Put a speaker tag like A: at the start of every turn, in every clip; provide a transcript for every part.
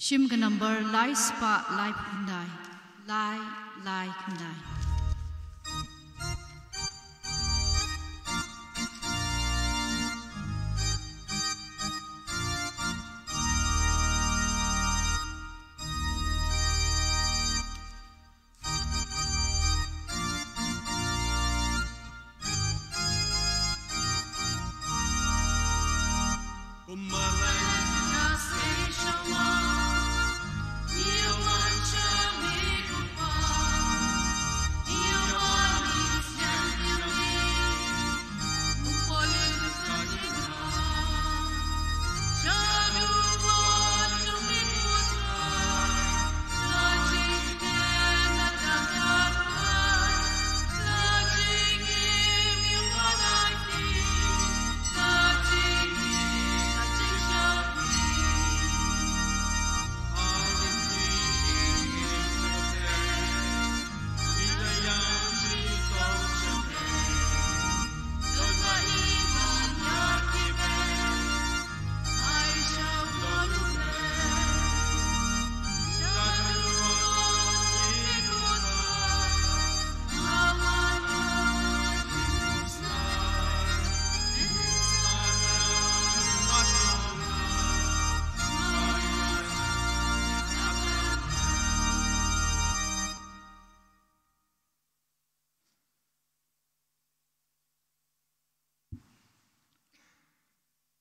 A: Shim ka number lai spa lai kundai lai kundai.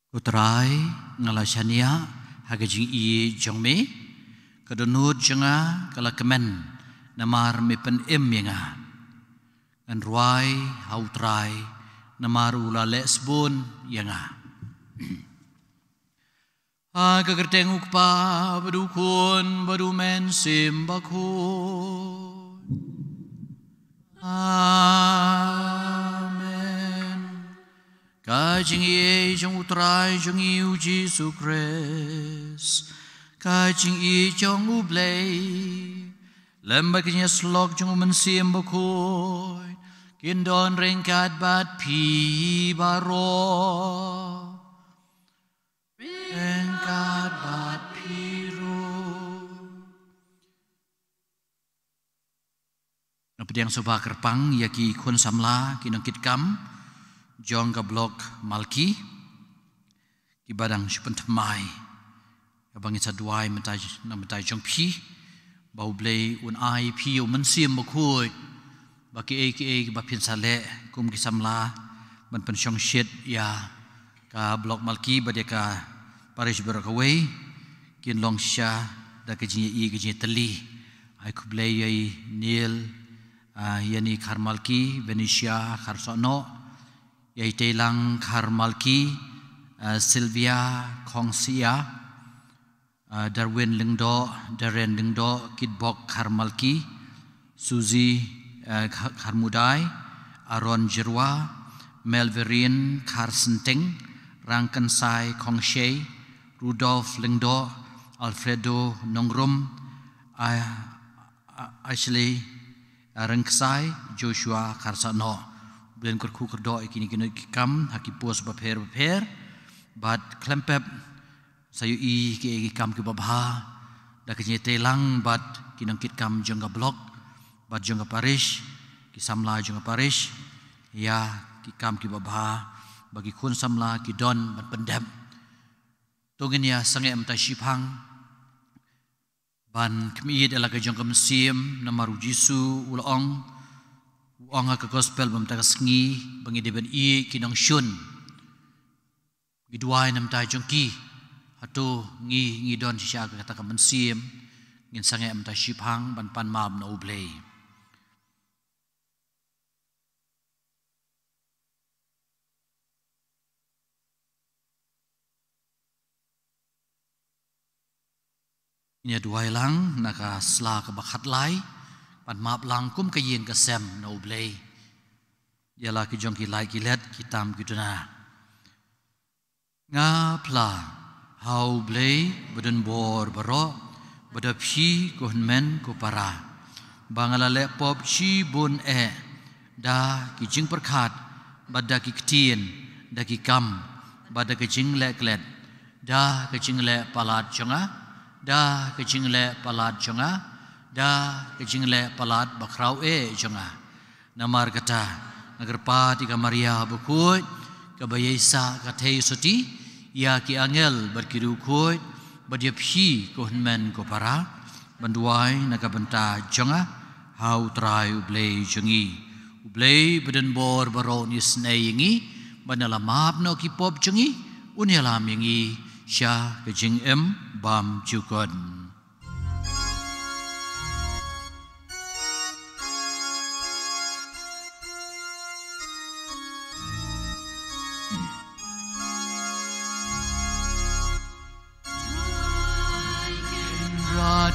B: Utrai ngalashania hagajing I jongme kadonut jenga kala kemen namar mepen yenga an ruai hautrai namar ula lesbon yenga kagerteng ukpa badukun badumen simbakun Amen. Kajing I jong utrai jong iu Jesu Christ Kajing I jong ublay Lembagnya slok jong mensim bakoy Kindon ringkat bat pi baro Ringkat bat piru Napediang soba kerpang yaki kun samla kinangkit kam Jong ka blok Malki ki badang shupentamai abang isa duai mentai jong pi bau blei un ai pi o mensim bakoi baki ba pin sale kum ki samla ban pen shong shit ya ka blok Malki badeka parish berakawai kin long sha da ke ji ke ji teli ai ku blei ai nil yani Karmalki Venetia Karsono Yai telang Karmalki, Sylvia Kongsia, Darwin Lingdo, Darren Lingdo, Kidbok Karmalki, Suzy Karmudai, Aaron Jirwa, Melverin Karsenteng, Rankansai Kongshe, Rudolf Lingdo, Alfredo Nongrum, Ashley Rengksai, Joshua Karsano. Bulan kerku kerdo ikini kam haki pos baper bat klempep sayu I ke kam ke babha da ke telang bat kinangkit kam jongga blok bat jongga parish ki samla jongga parish ya ki kam ke babha bagi kun samla ki don bat pendem tongin ya sange am ta shipang ban kmi adalah ke jongga mesim namaru Jisu ulong Uang ke gospel bamta sengi bangi deben I kinang shun giduai nam tai jongki hatu ngi don sisya kata ka mensim ngin sange am ta shipang ban pan mab na ublei Ini duai lang naka sla ka bakhat lai Pan maap langkum ke yin kesem na ublei. Ialah ki jong ki lai ki let ki tam ki duna. Nga pla hau blei beden bor baro beda phi ko men ko para. Bangala le pop chi bun da ki jing perkhat bada ki ktien daki kam bada kecing le klet da kecing le palat chonga da kejingle palat jonga da kejingle palat bakrau jonga namar kata nagarpa tiga Maria bukut kabayesa katei soti ya ki angel berkirukut badia phi ko hunmen ko para banduai nagabanta jonga hau trai ublei jongi ublei beden bor baron isneingi banala map no ki pop jongi unyalam yangi sya kejing bam jukon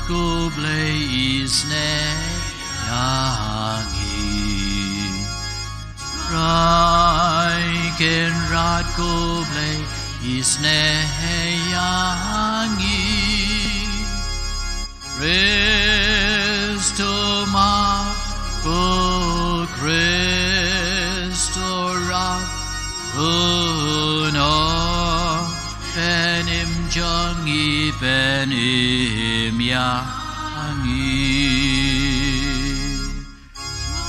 B: ku blaze yangi Raiken rat ku blaze yangi Christo ma ku Christo rat no penim jangi penim yangi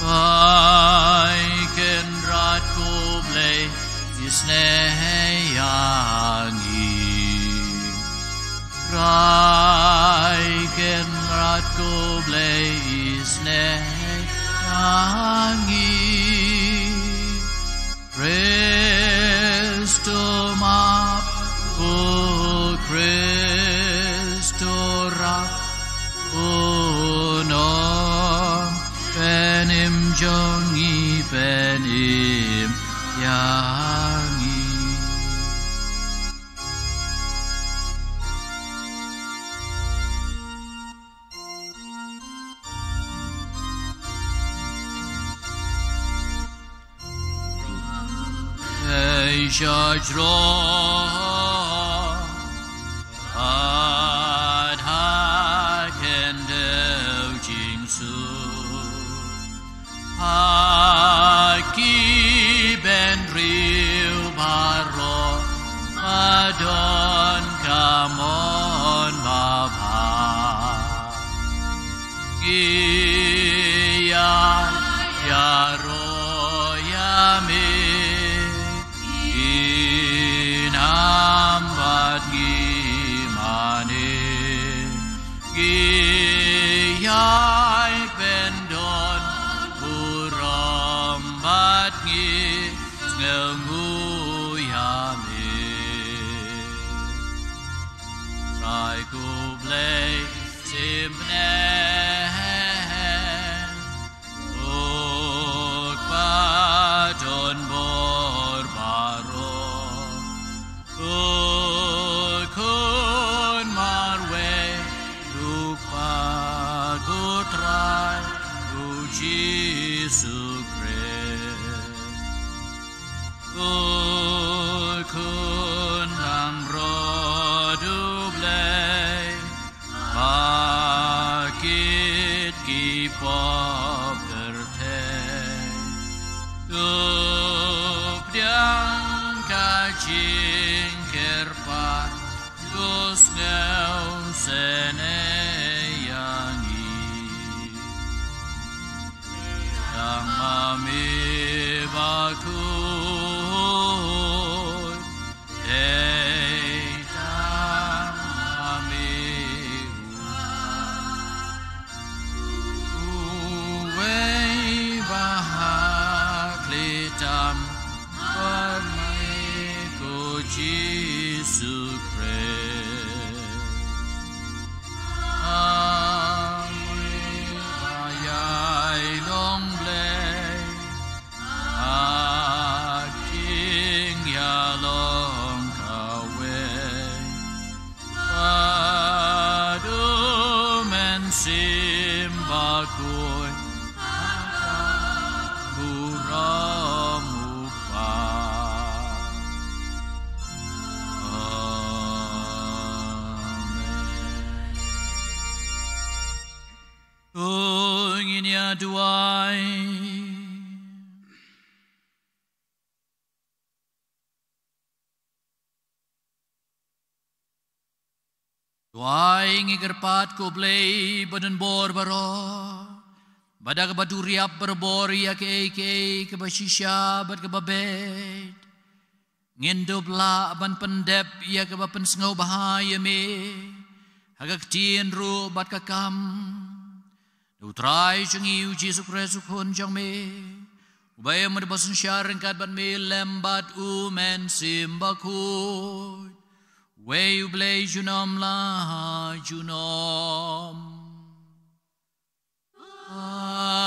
B: Raiken rat ku blaze yangi Raiken rat ku blaze yangi Christo ma ku Christo rat no penim jongi penim yangi Hey Shajro Aki ben riu baro adon kamon baba Giya yaro yame inambat gimane Giyai pendon burambat ngi ngengu yame Rai ku blei simne uk padon bor baro kun marwe Gutrai ku Jesu Christ kun lang rodu blei bakit ki pop tertei diang kajing kerpa gus ngau sene Mami bakut Eitam mami Uwei bahak litam Permai ku Jesu Christ Amin bayai long Simbakoy buramupa Amen Ungin ya duai Tuai ngigerpat ko blay badan bor baro. Badak baduriap berbor ya ke kebasisya bad kebabed. Ngindobla ban pendep ya kebapen sengau bahaya me. Hagak tien ru bat kakam. Utrai cengi uji sukresu kun jang me. Ubaya merbasun syarengkat ban me lembat umen simbakut. Way you blay junom la junom. Amen.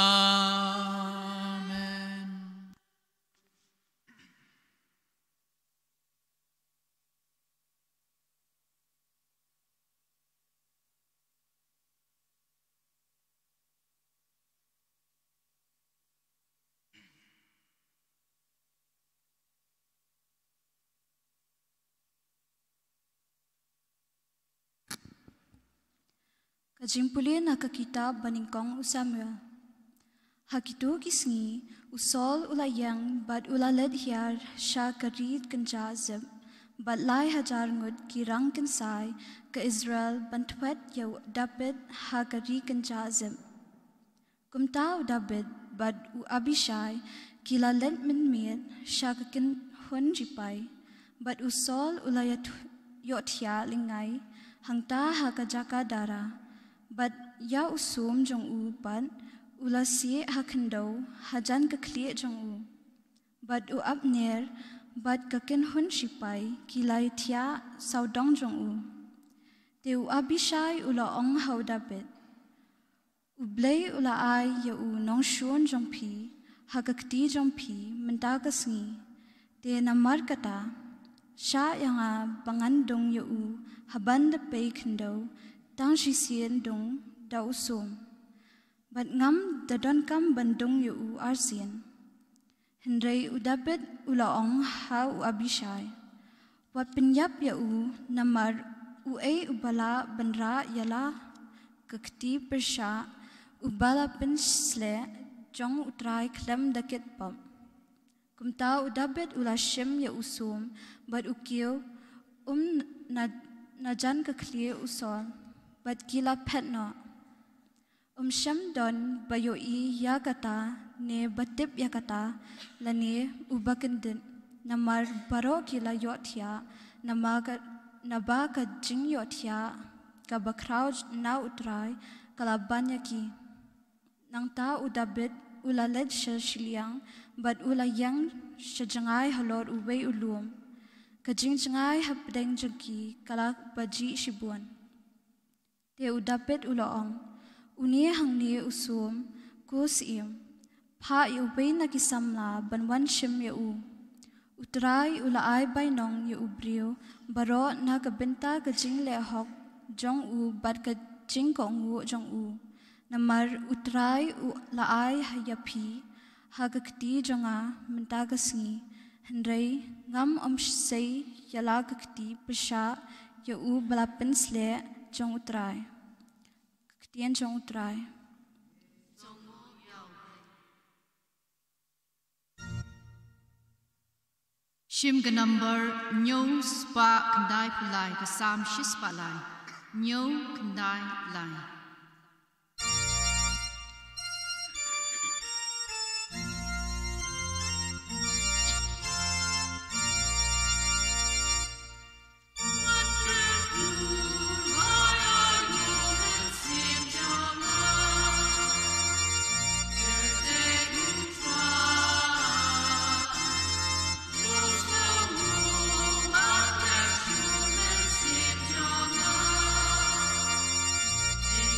C: Kajimpulin haka kitab baningkong Samuel. Hakitu kisngi usol ulayang bad ulaled hiar sya karid kenjazeb bad lai hajar ngud kirang kensai ke Israel bantwet yaw David hakari kenjazeb. Kumtau David bad u Abishai kilaled minmit sya kakin hun jipai bad usol ulayat yothya lingai hangta hakajaka dara. Bad ya usum jong u pan ulasi hakendau hajan kekli jong u. Bad u Abner bad kaken hun shipai kilai tia saudong jong u. Te u Abishai ula ong hau David. U blay ula ai ya u nong shun jong pi hakakti jong pi mentagas ngi. Te namar kata sya yang a bangandong ya u haban de pay kendau tang sisien dong da usum. Bat ngam dadon kam bandong yu u arsien. Hendrai u David ulaong ha u Abishai. Wat penyap ya u namar u ubala benra yala kekti persya ubala pensle jong utrai klem dakit pam. Kumta u David ulashim ya usum bat ukiyo najan kekli usol. Bat gila petno. Syam don bayoi ya kata ne batip ya kata lane ubakendin namar baro gila yothya naba ka jing yothya ka bakraw na utrai kalaban yaki. Nang ta u David ulaled siya shiliang bat ulayang siya jangay halor uway ulum ka jing jangay hapdeng jagi kalak baji shibuan. Te u David ulaong, uni hang ni usum, kusim, pa iubay na kisamla banwan shim ya u. Utray ulaay bay nong ya ubriyo, baro na kabinta ka jing lehok, jong u bad ka jing kong u jong u. Namar utray ulaay hayapi, hagakti jonga mentagas ngi, hendray ngam say yala kakti pasya ya u balapensle, jong utray. Ketian jong utray.
A: Shim ke number nyo spa kendai pulai ke sam shispa lai. Nyo kendai lai.
D: Sing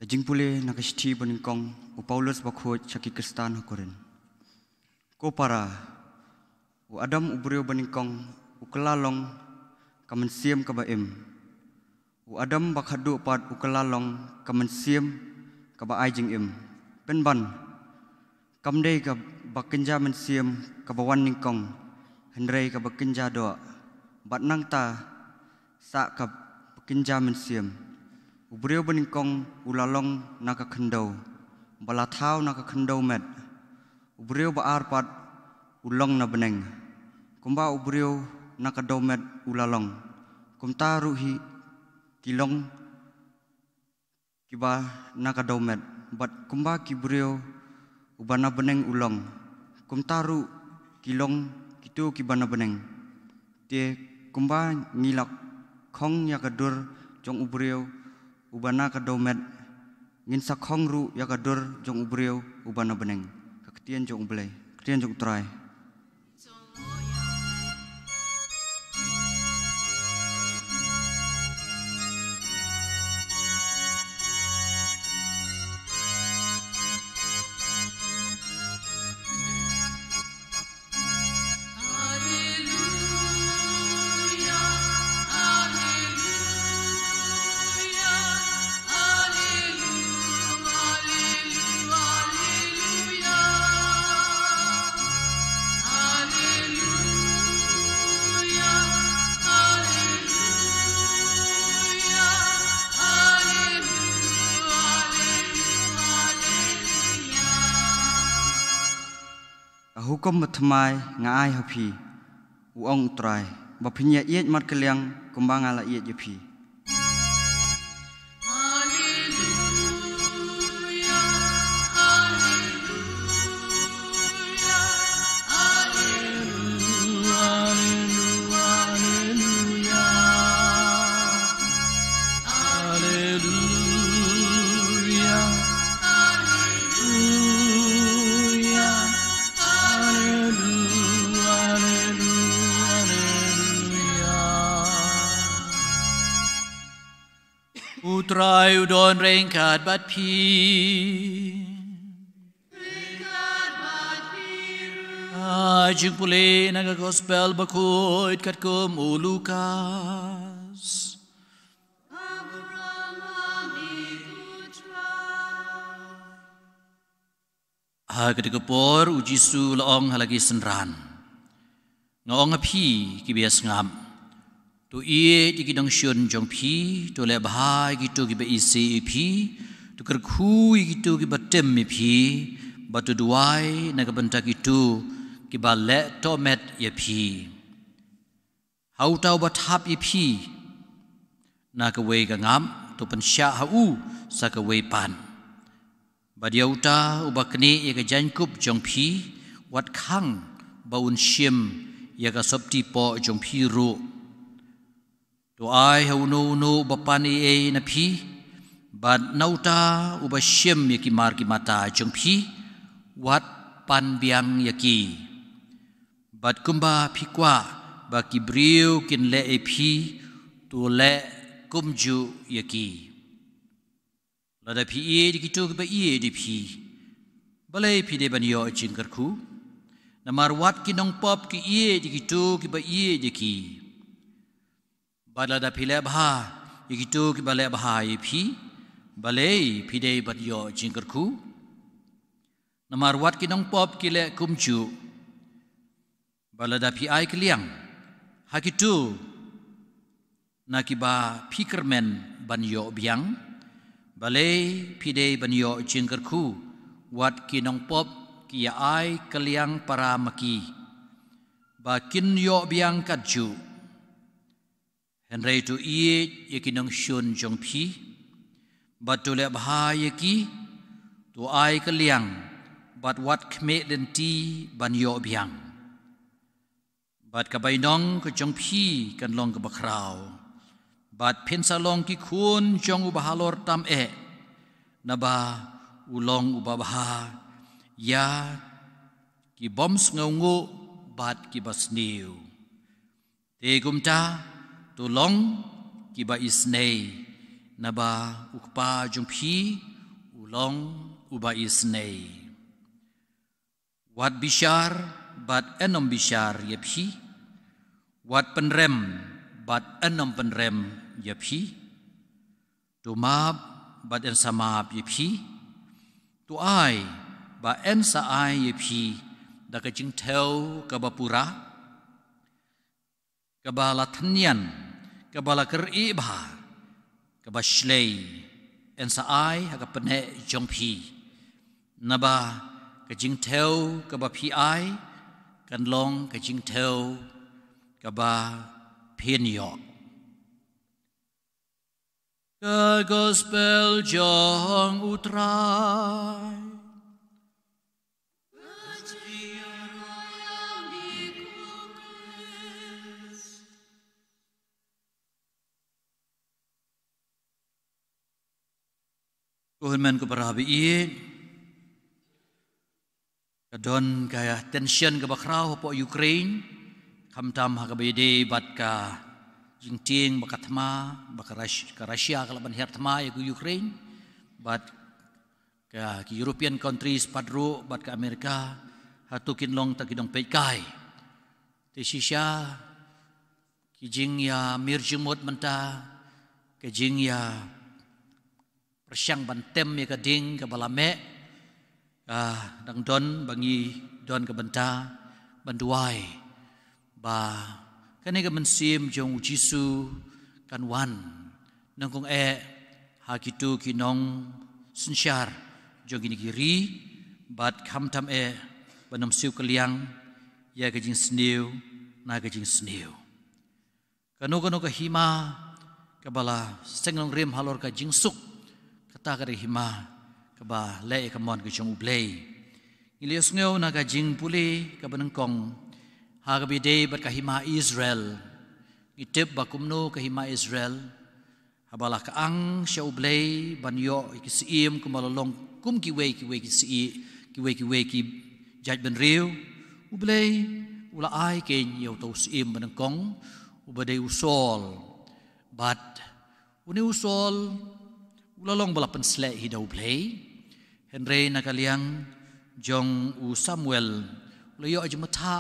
D: Dajing pule nakashti boningkong u Paulus bakho chaki Kristan hakorin. Ko para u Adam ubreu boningkong u kelalong kamansiam kabaim. U Adam bakhadu pat u kelalong kamansiam kaba aijing im. Penban kamdei ka bakenja mansiam kabawan ningkong hendrei ka bakenja doa. Bat nang ta sa ka bakenja mansiam. Ubreu beningkong ulalong naka kendau, balatau naka kendau met. Ubreu baarpat ulong na beneng. Kumba ubreu naka dau met ulalong. Kumta ruhi kilong kiba naka dau met. Bat kumba kibreu ubana beneng ulong. Kumta ru kilong kitu kibana beneng. Te kumba ngilak kong yakadur jong ubreu ubana ka domet ngin sakhong ru ya ka dur jong ubreu ubana beneng kaktian jong ublai kaktian jong trai hukum matmai ngai hapi uong trai bapinya iet mat keliang kumbang ala iet jepi
B: Utrai udon rengkat bat pi Ajing pule naga gospel bakuit kat kum Lukas ketika por uji su laong halagi senran ngong api kibias ngam tu ie di kidong syun jong pi tu le bahai gitu ki ba isi pi tu kerku gitu ki ba tem pi batu duai na ka bentak itu ki ba le tomet ye pi hau tau ba thap ye pi na ka we ka ngam tu pen sya hau sa ka we pan ba dia uta uba kni ye ka jankup jong pi wat khang ba un shim ye ka sopti po jong pi ru tu ai hau no bapani e na pi bat nauta uba shim yaki mar ki mata jong pi wat pan biang yaki bat kumba pi kwa ba ki briu kin le e pi tu le kumju yaki lada pi e di kitu ba e di pi balai pi de ban yo jingkarku namar wat kinong pop ki e di kitu ki ba e di ki Badala pile bah, ikitu ki bale bah ipi, bale pide bat yo jingkerku. Namar wat kinong pop kile kumju, balada pi ai kiliang, hakitu nakiba pikermen ban yo biang, bale pide ban yo jingkerku, wat kinong pop kia ai kiliang para maki, bakin yo biang kadju. Henry tu ie yakinong syun jong pi batu le bahaya ki tu ai keliang bat wat kme lenti ban yo biang bat kabainong ke jong pi kan long ke bakrau bat pensalong ki kun jong ubahalor tam naba ulong ubabaha ya ki boms ngaungu bat ki basniu tegumta tulong kiba isnei naba ukpa jumpi ulong uba isnei. Wat bishar bat enom bishar yephi. Wat penrem bat enom penrem yephi. Tumab bat en samab yephi. Tu ai ba en sa ai yephi da ka jing theo ka bapura. Ka ba la thnyan ka ba la keri ba. Ka ba shlei en sa ai ha ka pene jong phi. Na ba ka jing theo ka ba phi ai kan long ka jing theo ka ba phen yo. Ka gospel jong utrai. Tuhan men keberhabi kadon kaya tension ke bakrau po Ukraine kamtam ha kabede bat ka jingting bakatma ka Russia kala ban hertma ya Ukraine bat ka European countries padro bat ka Amerika hatukin long takidong peikai ti sisya kijing ya mirjumot menta kijing ya persyang bantem ya kading ke balame dang don bangi don ke benta banduai ba kani ke mensim jong Jisu kan wan nangkong ha kitu kinong sensyar jong ini kiri bat kamtam banam siu keliang ya kejing sniu na kejing sniu kanu ke hima ke bala senglong rim halor ka jingsuk kata kari hima kaba le kamon ke jong ublei ilios ngeu na ka jing puli ka benengkong ha ka bide bat ka hima Israel itip bakumno ka hima Israel habala ka ang sya ublei banyo ikisiim kumalolong kum kiwe ki jaj ben riu ublei ula ai ken yo to sim benengkong ubade usol bat uni usol ulalong balapan slek hidaw play Henry nakaliang jong u Samuel layo aja mata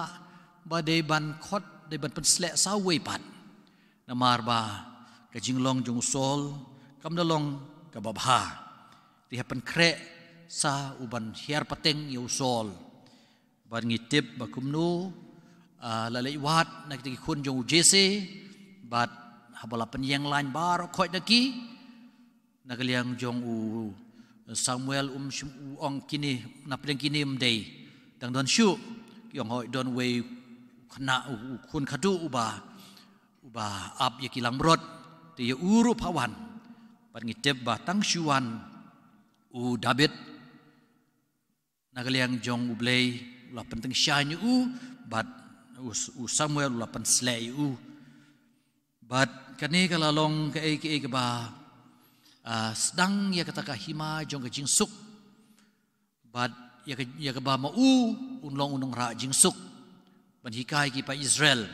B: badai ban khot dai ban pen slek sawe pat namar ba kajing long jong sol kam dalong ka babha ti hapen kre sa uban hiar pateng yo sol ban ngitip bakumnu lalai wat nak ti kun jong jese bat habala pen yang lain bar khot daki nakaliang jong u Samuel ong kini napdeng kini mdei dang don shu yong hoi don wei khna kun khadu uba ap yakilang brot ti uru pawan pan ngitep ba tang shuan u David nakaliang jong ublei la penteng shine u bat u Samuel la pen slay u bat kani kalalong ke ba sedang ya kata hima jong jing suk bad ya ke ba mau unlong unong ra jing suk ban hikai ki pa Israel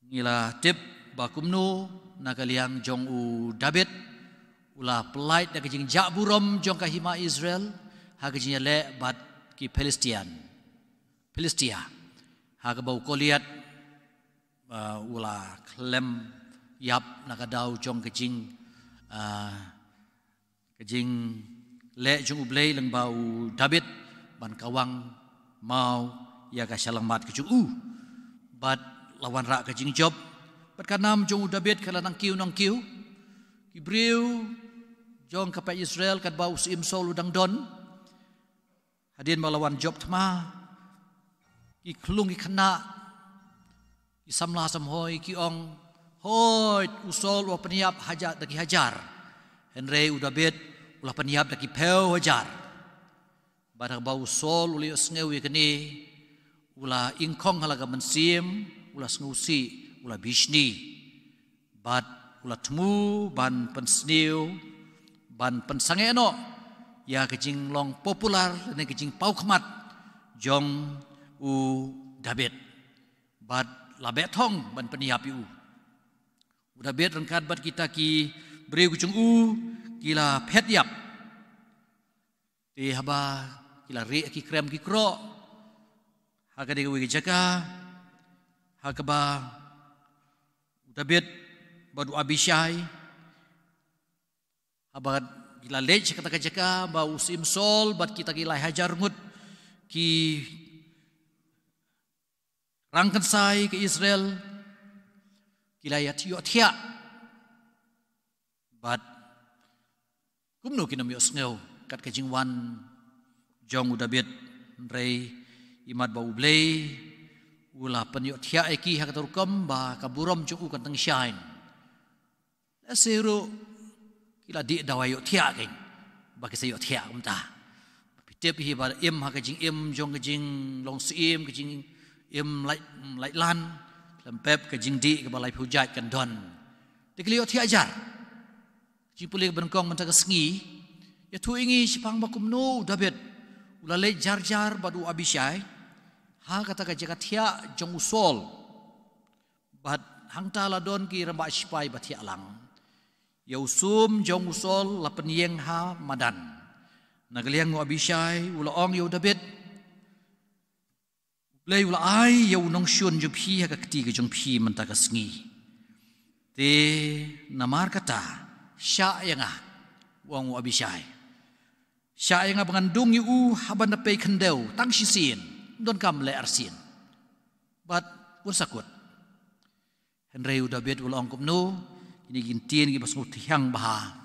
B: ngila tip bakumnu nakaliang jong u David ula pelait da jing jaburom jong ka hima Israel ha jing le bad ki Filistia ha ke bau koliat ula klem yap nakadau jong jing kejing le jung ublei leng bau David ban kawang mau ya ka selamat ke jung bat lawan ra kejing job bat kanam jung David kala nang kiu kibriu jong ka pa Israel kat bau sim sol udang don hadin malawan job tma ki klung ki khna ki samla samhoi ki ong hoi usol wa peniap hajat daki hajar Henry David ulah peniap daki peu hajar barang bau sol uli sngew yakni ulah ingkong halaga mensim ulah sngusi ulah bishni bat ulah temu ban pensniu ban pensangeno ya kejing long popular dan kejing pau khmat jong u David bat labethong ban peniap u David rengkat bat kita ki beri kucung kila pet yap haba kila re ki krem ki kro haga de wi jaga haga ba David badu Abishai haba kila lej kata jaga ba usim Sol bat kita kila hajar ngut ki rangkan sai ke Israel kila ya thia but kumno kinam yo sneu kat ke jingwan jong David rei imat bau blei ula pen yo thia eki ha katurkam ba kaburom chu kan tang shine la seru kila di dawayo thia ken ba ke yo thia kumta pitep hi ba im ha ke jing im jong ke jing long sim ke jing im lai lan lempep ke jing di ke balai hujat kan don dikliyo thia jar ji pulih berengkong mentaka sengi ya tu ingi sipang bakumno David ulale jar badu Abishai ha kata ka jaga thia jong usol bat hangta ladon ki ramba sipai bathia lang ya usum jong usol la penyeng ha madan nagaliang Abishai ula ong yo David lei ula ai yo nong shun ju phi ha ka kti ka jong phi mentaka sengi te namar kata Sya yang wang Abishai Sya yang mengandung yu haban dapai kendau tang sisin don kam le arsin bat pun sakut Henry David ulang kumno ini gintin gi basmu tiang bah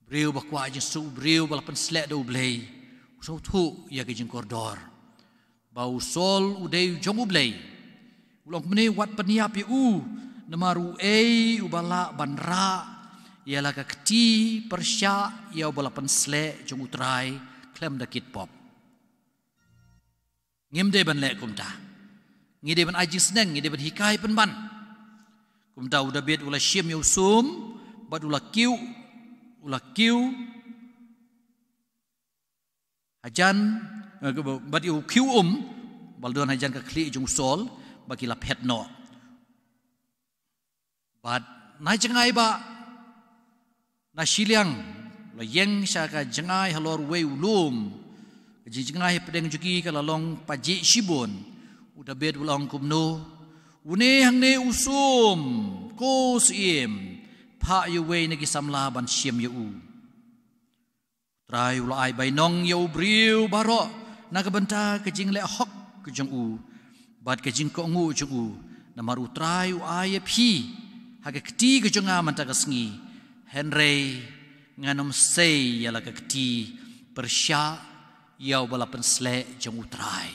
B: breu bakwa jesu breu balapan slek do blei so thu ya gi jing kordor bau sol udai jongu blei ulang kumne wat peniap yu namaru ubala banra ialah kekti persya ia balapan slek jong utrai klem dakit pop ngim de ban lek kumta ngide ban aji seneng ngide ban hikai penban kumta David ula syim yusum bad ula kiu hajan bad yu kiu baldon hajan ka kli jong sol bagi la pet no bad nai jengai ba na siliang la yeng syaka jengai halor wei ulum jengai pedeng juki kala long paji shibon David ulang kumno une hangne usum ko sim pha yu wei nagi samla ban siam yu trai ulai bainong yu briu baro nagabanta kejing le hok kejong u bat kejing ko ngu jong u namaru trai u ay phi haga kti kejong amanta kasngi Henry nganom sei yala kekti persya yau balapan slek jong utrai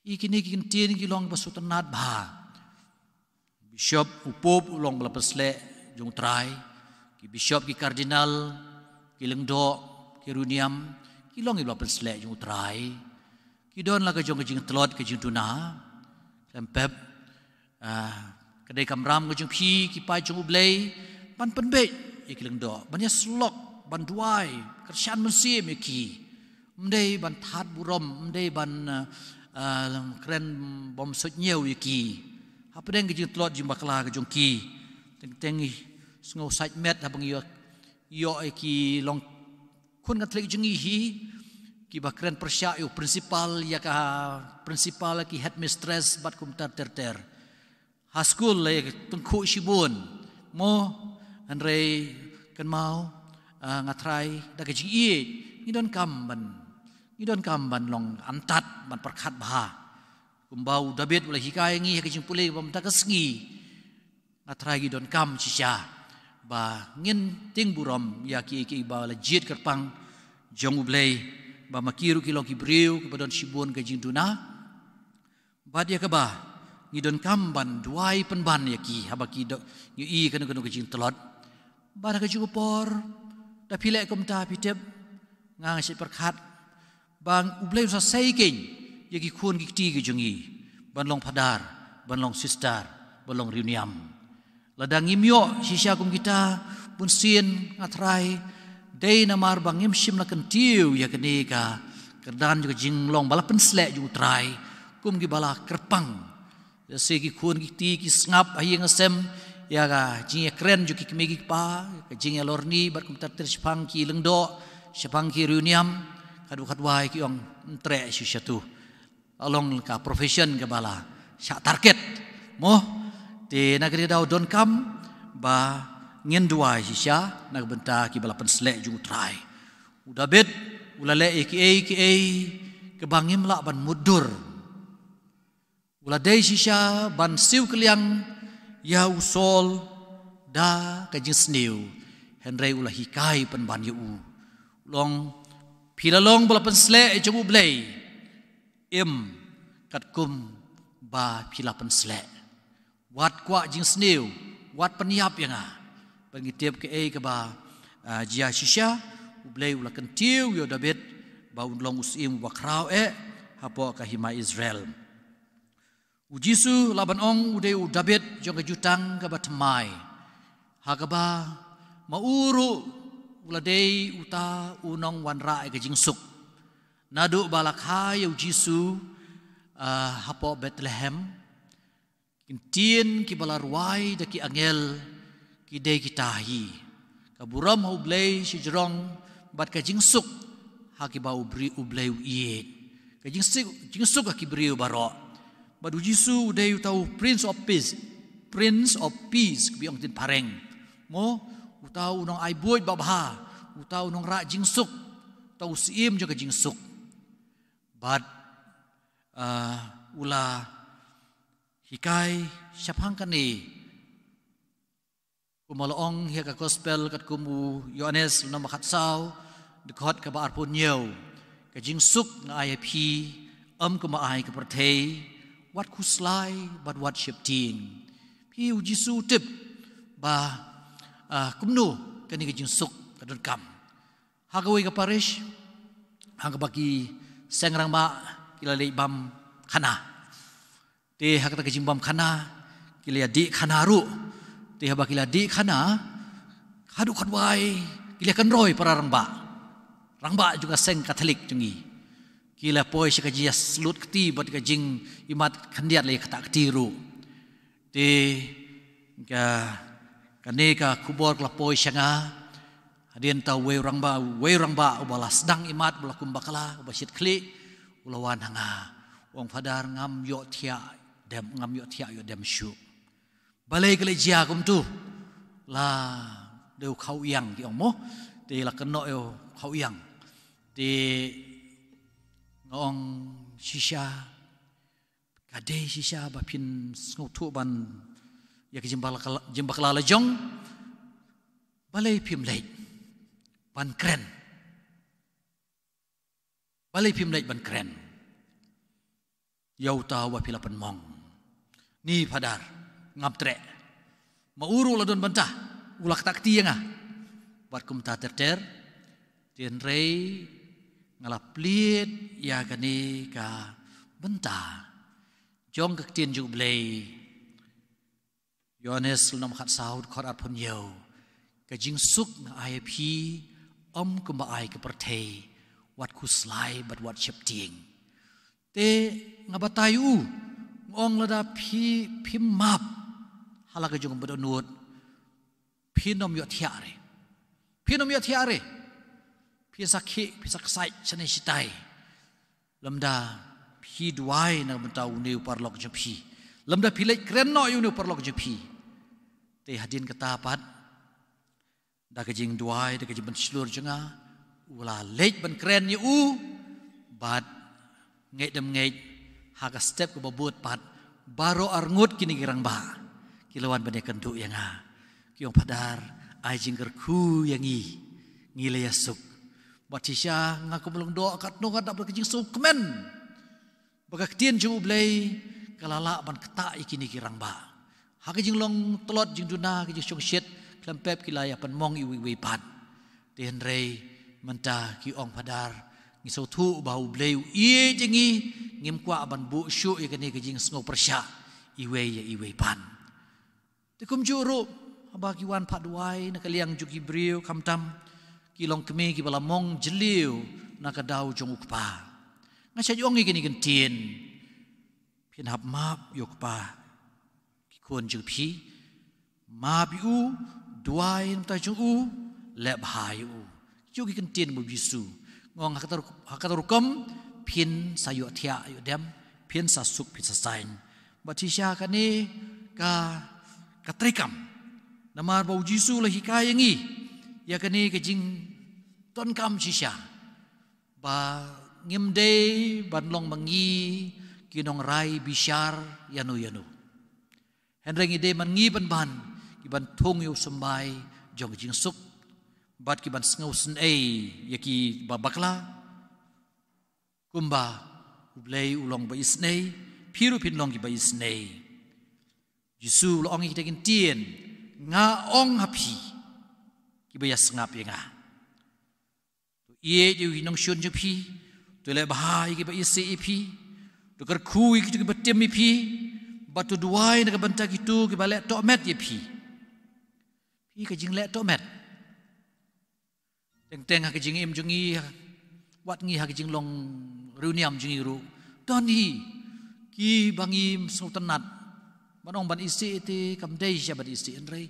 B: ikini kintin kilong basutanat bah bishop upop ulong balapan slek jong utrai ki bishop ki kardinal ki lengdo ki runiam kilong balapan slek jong utrai ki don la ka jong jing telot ka jing tuna lempep kedai kamram ka jong phi ki pai jong ublei ban penbet ikileng do ban ya slok ban duai kersian mesim iki mdei ban that burom mdei ban kren bom sot nyeu iki apa deng ke tlot jim bakla ke jongki teng sngo sait met abang yo iki long kun ngatlik jengi hi ki bakren persya yo principal ya ka principal ki headmistress bat kum ter ha school le tengku shibun mo Andrei kan mau ngatrai da ke ji ngidon kamban long antat ban perkhat bah kumbau David ula hikai ngi ke jing pulei bam ta kasngi ngatrai ngidon kam cisha ba ngin ting burom ya ki ba legit kerpang jong ublei ba makiru kilong ki briu ke badon shibun ke jing duna ba dia ke ba ngidon kamban duai penban ya ki habaki do yu kan ke jing telot Bada ke jupor, dah pilih kumta pitep ngang si perkat bang ublei usah saiking yagi kun gikti ke jongi ban long padar ban long sister ban long riuniam ladang imyo sisya kum kita pun sin ngatrai dei namar bang imsim la kentiu ya kenika kerdan juga jinglong bala penslek ju trai kum gi bala kerpang segi kun gikti ki ngap ayi ngasem ya ga jing kren ju ki megi pa jing lorni bar kum tar terspang ki lengdo sepangki reuniam kadu kadwai ki ong tre syatu along ka profession ke bala syak target mo te nagri daw don kam ba ngin duai sya nag benta ki bala penslek jung try udah bet ulale ki ke bangim la ban mudur uladai sya ban siu keliang ya usol da ka jing sniu henry ulah hikai pen ban yu long pilalong bala penslek jung blay kat kum ba pila penslek wat kwa jing sniu wat peniap yang pengitip ke ba jia shisha ublay ula kentiu yo David ba unlong usim ba krau hapo ka hima Israel ujisu laban ong ude u David jong jutang ka batemai hakaba mauru uladei uta unong wanra ke jingsuk nadu balakha yo jisu hapo Bethlehem kintin ki balarwai daki angel ki dei kitahi kaburam ublay si jerong bat ka jingsuk hakiba ubri ublay iet ka jingsuk akibri baro badu jisu dei utau prince of peace biong tin pareng mo utau nong ai boy babha utau nong ra jingsuk tau sim jo ka jingsuk bat ula hikai syapang kani kumalaong hiya ka gospel kat kumu Yohanes nama khatsau dekot ka ba arpun nyau ka jingsuk nga IP kuma ai ka perthei wat kuslai bat wat shipting pi ujisu tip ba kumnu kani ka jingsuk ka kam hagawi ka parish hagabaki sengrang ba kilale bam khana te hakata ka jimbam khana kilaya di khana ru te habakila di khana hadu khadwai kila kan roy para rangba juga seng Katolik jungi kila poi sika jia slut kti bat ka jing imat khandiat le khata kti ru te ka kaneka kubor kla poi sanga hadien ta we rangba ubala sedang imat bula kumbakala ubasit kli ulawan hanga wong fadar ngam yo thia yo dem shu balai kali jia kum tu la deu khau yang ki ong mo te la keno yo khau yang te ngong shisha kade shisha ba pin ngau tu ban ya ki jimbakala la jong balai pim lei ban kren balai pim lei ban kren yau ta wa pila pen mong ni padar ngap tre mauru la don bantah ulak takti yang buat kum ta ter tien rei ngalap pliet ya kani ka bentah jong ka tien ju blei Yohanes nam khat saud khot at phon yo ka jing suk na IP kum ba ai ka perthei wat kuslai bat wat chepting te ngabatayu ngong lada pi map halaga jung bedonut pinom yo thiare pi saksai chane sitai lamda pi duai na bentau neu parlok jepi lamda pi lek kren no yu neu parlok jepi te hadin ketapat da kejing duai da kejing benslur jenga ula lek ben kren yu bat ngei dem ngei haga step ke babut pat baro arngut kini girang ba kilawan bane kentu yang kiong padar ai jingger ku yang ngile yasuk batisha ngaku belum doa kat no kat dapat kejing suk kemen bagak tien ju blei kalala ban keta ikini girang ba haga jing long telot jing duna kejing sung shit klempep kilaya pan mong iwi pat den rei menta kiong padar ngisau tu bau blei ie jingi ngim kwa ban bu syu ikani kejing sngo persya iwe pan tekum juru abagi wan paduai nakaliang jugi brio kamtam kilong kemi ki bala mong jeliu nakadau jong ukpa ngasya jong ikini gentien pin hab map yokpa kikon jupi map yu duai nta jong u leb hayu Juga kentin bu Yesu. Ngong hakatarukam pin sayu atia ayu dem pin sasuk pin sasain. Batisya kani ka trikam. Namar bu Yesu lah hikayangi. Ya kani kejing ton kam sisya. Ba ngimde banlong mangi kinong rai bisyar yanu. Henreng ide mangi ban kiban thong yu sembay jong jing suk bat kiban sngaw sen yaki babakla kumba ublay ulong ba isnei piru pinlong ki ba isnei Jisu lo ong kita tien nga ong hapi kibaya sngap ye nga ye yu hinong shun ju pi to le bahai ki ba isi pi to kar kui ki ba tem pi batu duai na banta gitu ke balek tok met ye pi ke jing lek tok met teng ha ke jing im jungi wat ngi ha ke jing long runiam jungi ru don hi ki bangim sultanat manong ban isi ti kam dei sya ban isi enrei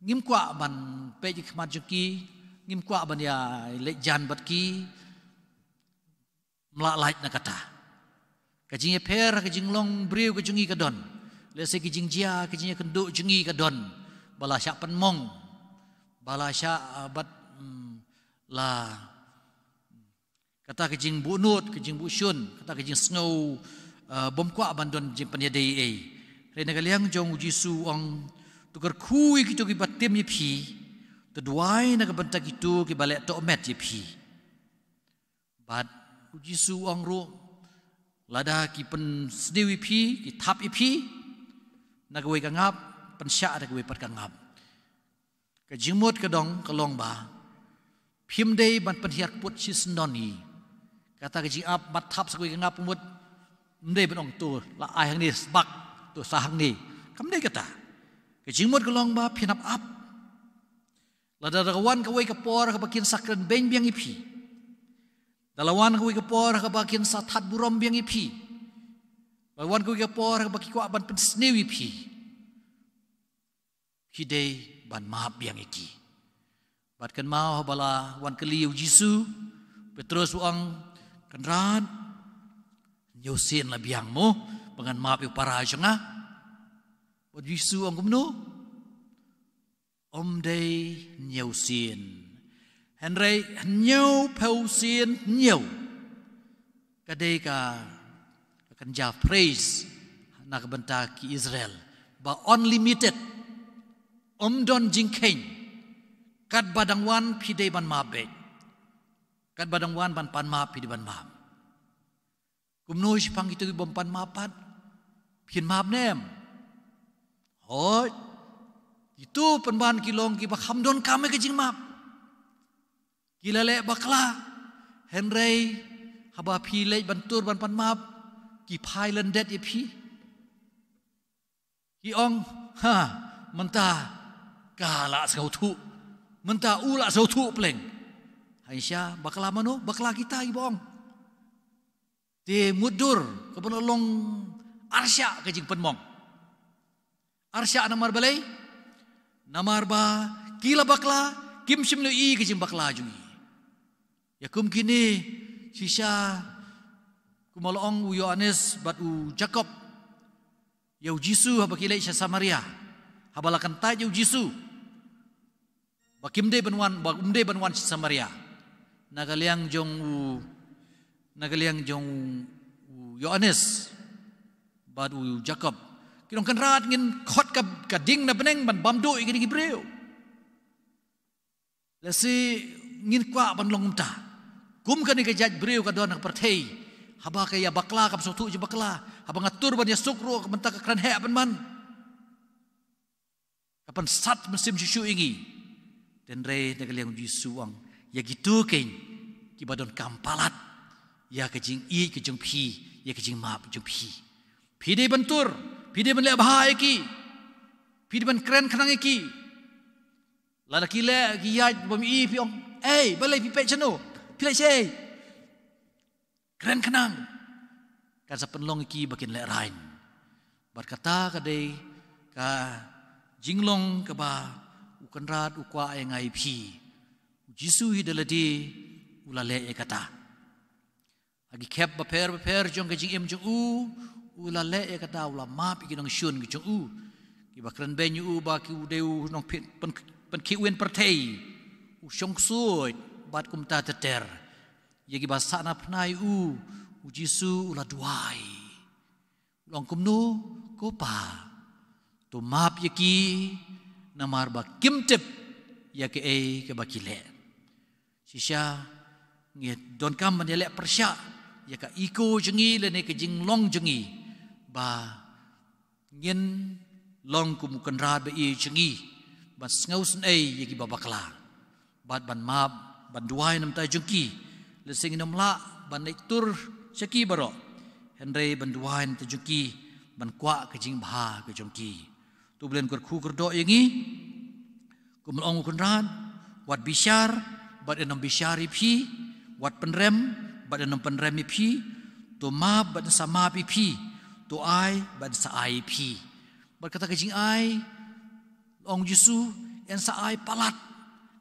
B: ngim kwa ban pe ji khmat juki ngim kwa ban ya lek jan bat ki mla lait na kata kajing per kajing long breu kajungi kadon lese kajing jia kajing kenduk jungi kadon bala syak penmong bala syak bat la kata kajing bunut kajing busyun kata kajing sngow bom kwa bandon jing penyadai rena kaliang jong Jisu ong tukar kui kitu ki batim ye pi tuduai na kabanta kitu ki balek tok met ye pi bat Jisu ong ru lada ki pen sniwi pi ki tap ipi nagwe ka ngap pen sya nagwe pat ka ngap ka jimut ka dong kalong ba phim dei ban pen hiak put si sndoni kata ka ji ap bat tap sagwe ka ngap mut mdei ban ong tu la ai hang ni bak tu sa hang ni kam dei kata ka jimut kalong ba phinap ap lada rawan ka we ka por ka bakin sakren ben biang ipi dalawan kui kepor ka bakin satat burom biang ipi lawan kui kepor ka baki kwa ban pensnewi pi hidei ban maap biang iki bat kan mau bala wan keliu Jisu Petrus uang kanran nyosin la biang mo pangan maap yu para janga bat Jisu ang kumno dei nyosin Henry nhiều phâu xiên nhiều cái đây cả kan ja praise nak benta ki Israel ba unlimited don jingkeng kat badang wan pide ban mabe kat badang wan ban pan ma pide ban ma kumno si pang itu bom pan mapat pin map nem hoi itu penban kilong ki ba khamdon kame ke jing map Gila lek bakla Henry haba pi lek bantur ban pan map ki pai lendet ye pi ki ong ha mentah kala sau thu mentah ula sau thu pleng Aisyah bakla mano bakla kita ibong te mudur ke penolong arsya ke jing penmong arsya namar balai namar ba kila bakla kim simlu i ke jing bakla jungi ya kum kini sisa kumalong u Yohanes bat u Jacob ya u Jisu haba kilai sa Samaria habala kantai u Jisu bakimde banwan sa Samaria nagaliang jong u Yohanes bat u Jacob kinong kanrat ngin khot ka ding na beneng ban bamdo igini Hebreo lasi ngin kwa ban long ta kum kan ni kajaj breu ka don perthei haba kaya bakla kap sotu je bakla haba ngatur ban ya sukro ka menta ka kran he ban man kapan sat mesim susu ingi den re de kaliang Jisu ang ya gitu ken ki badon kampalat ya kejing i kejing pi ya kejing map kejing pi de bentur pi de ben le bahai ki pi de ben kren khanang ki lada kile ki ya bom i pi ong balai pi pe chano pilih saya keren kenang kan sa penlong iki bakin le rain berkata kadai ka jinglong ka ba ukan rat ukwa ai ngai pi Jisu hidaladi ulale kata. Agi kep baper jong ke jing jong ulale kata ula map iki nong shun ki jong ki bakran benyu ba ki udeu nong pen ki wen pertei shong suit bat kum ta teter yagi basa na pnai Jisu ula duai long kum nu ko pa to map yaki namar ba kimtep yaki ke bakile sisya nget don kam menelek persya yaka iko jengi lene ke jinglong jengi ba ngin long kum kenrad be jengi ba ngaus nei yaki babakla bat ban map ban duai nam ta jengki lesing nam la ban tur syaki baro henry ban duai ta jengki ban kwa ke jing bha ke jengki tu blen kur khu kurdo yangi kum ong kenrad wat bisyar bat enam bisyari phi wat penrem bat enam penrem phi to map bat sama phi to ai bat sa ai phi bat kata ke jing ai ong Jisu en sa ai palat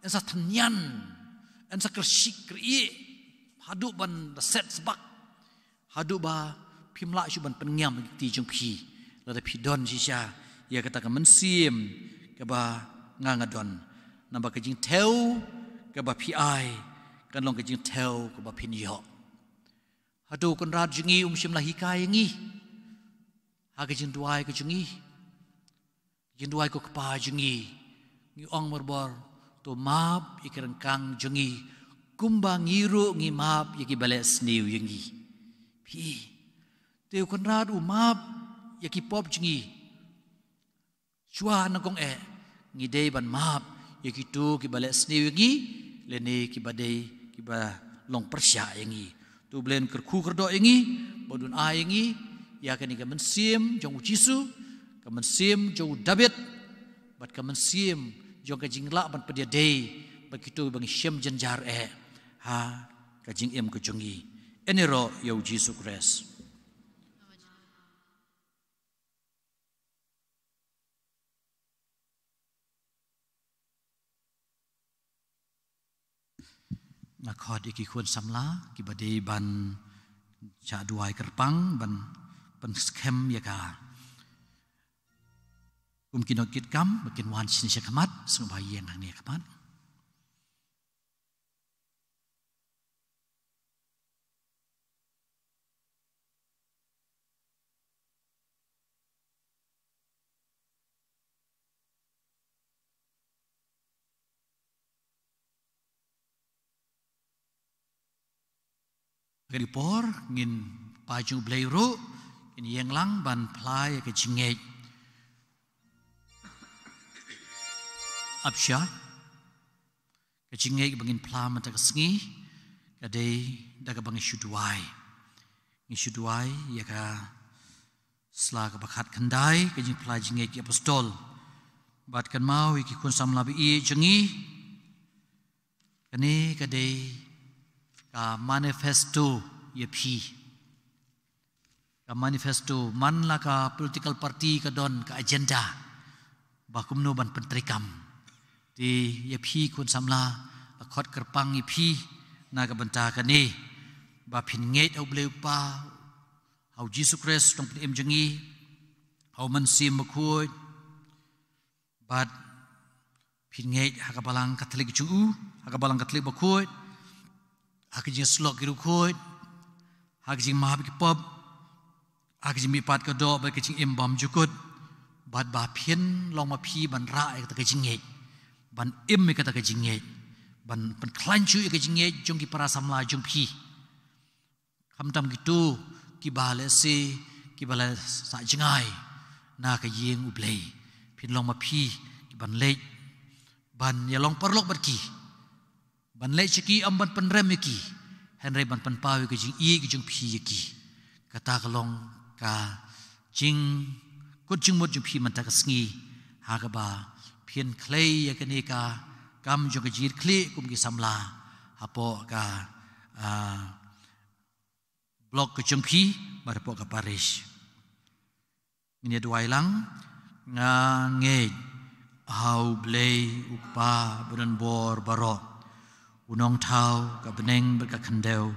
B: en sa tanyan en sa kersik kri hadu ban set sebak hadu ba pimla shu ban pengyam ti jong phi la da phi don sisya ya kata ka mensiem ke ba ngangadon namba ke jing teu ke ba phi ai kan long ke jing teu ke ba phin yo hadu kon rad jingi shim la hikai ngi ha ke jing duai ke jingi jing duai ko kpa jingi ngi ong morbor to map ikrang kang jengi kumbang iru ngi map yaki bales niu yengi pi teu konrad map yaki pop jengi chua nangkong ngi dei ban map yaki tu ki bales niu yengi lene ki badei ki ba long persya yengi tu blen kerku kerdo yengi bodun a yengi ya kani ka mensim jong Jisu ka mensim jong David bat ka mensim jong ka jingla ban pedia dei begitu bang syem jenjar ha ka jing em ko jongi enero yo Jisu Kres ngakod iki kun samla ki badei ban cha duai kerpang ban pen skem ya ka kinokit kam makin wan sin syakamat sembahyang nang ni kamat Geripor ngin paju bleiru ini yang lang ban plai ke jingej Absya ke jingej bangin plam ta kesengi kadai daga bang syuduai ni syuduai ya ka sela ke bakat kendai ke jing plai jingej apostol bat kan mau iki kun samlabi jengi kani kadai ka manifesto ye phi ka manifesto man la ka political party ka don ka agenda bakum no ban pentrikam di ye phi kun samla akhot kerpang ye phi na ka banta ka ni ba phin nget au bleu pa au Jisu Kris tong em jengi au man sim khoi bat phin nget ha ka balang Katolik chu ha ka balang Katolik ba khoi hakijing slok kiru khoi hakijing mahab ki pop hakijing mi pat ka do ba kijing imbam jukut bat ba phien long ma phi ban ra ka kijing nge ban im ka ta kijing nge ban pen klanchu ka kijing nge jong ki para samla jong phi khamtam gitu ki bale se ki bale sa jingai na ka yeng ublei phin long ma phi ki ban le ban ya long parlok bat ki ban le chiki amban penrem yaki henry ban penpawi ke jing i ke jing phi yaki kata kalong ka jing kut jing mot jing phi man ta kasngi ha ka ba phien clay yakani ka kam jong ke jir kli kum ki samla hapo ka blok ke jing phi bar po ka parish ini dua ilang nga nge hau blei upa budan bor barot unong tau ka beneng ber ka khandeu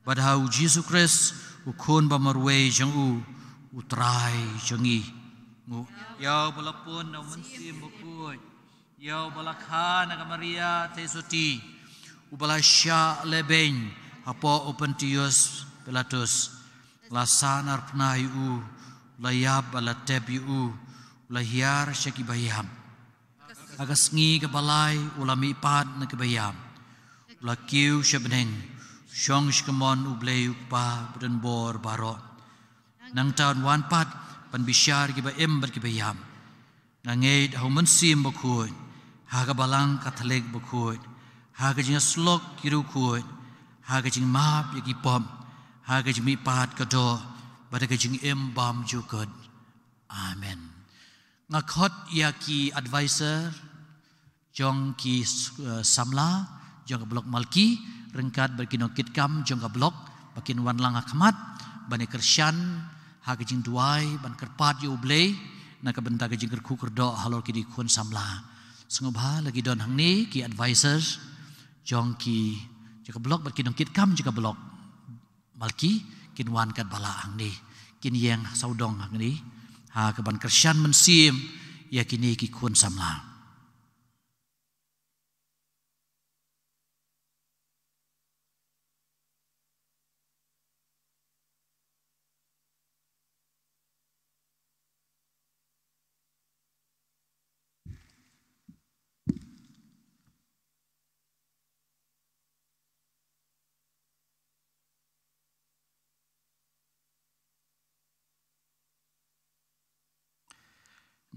B: badhau Jesus Christ u khon ba marwe jang u utrai jangi ngu yau balapun na mensim bukui yau balakha na Maria Tesuti u balasya lebeng apo Opentius Pilatus lasanar pnai u layab balateb u lahiar syaki bayam agas ngi ke balai ulami pad na ke bayam ulakiu syabneng syong shkamon ublei upa buden bor baro nang taun wan pat pan bisyar ki ba ember ki bayam nangeit hauman sim bokoi haga balang kathaleg bokoi haga jing slok kiru koi haga jing map yaki pom haga jing mi pat kado badaga jing embam jukod amen ngakot yaki advisor jong ki samla jong blok malki rengkat berkinong kitkam jong blok bakin wan lang akmat bani kersyan haga jing duai ban kerpat yu blei na ka benta jing kerku kerdo halor ki di khun samla sengobha lagi don hang ni ki advisors jong ki jong blok berkinong kitkam jong blok malki kin wan kat bala hang ni kin yang saudong hang ni ha ka ban kersyan mensim ya kini ki khun samla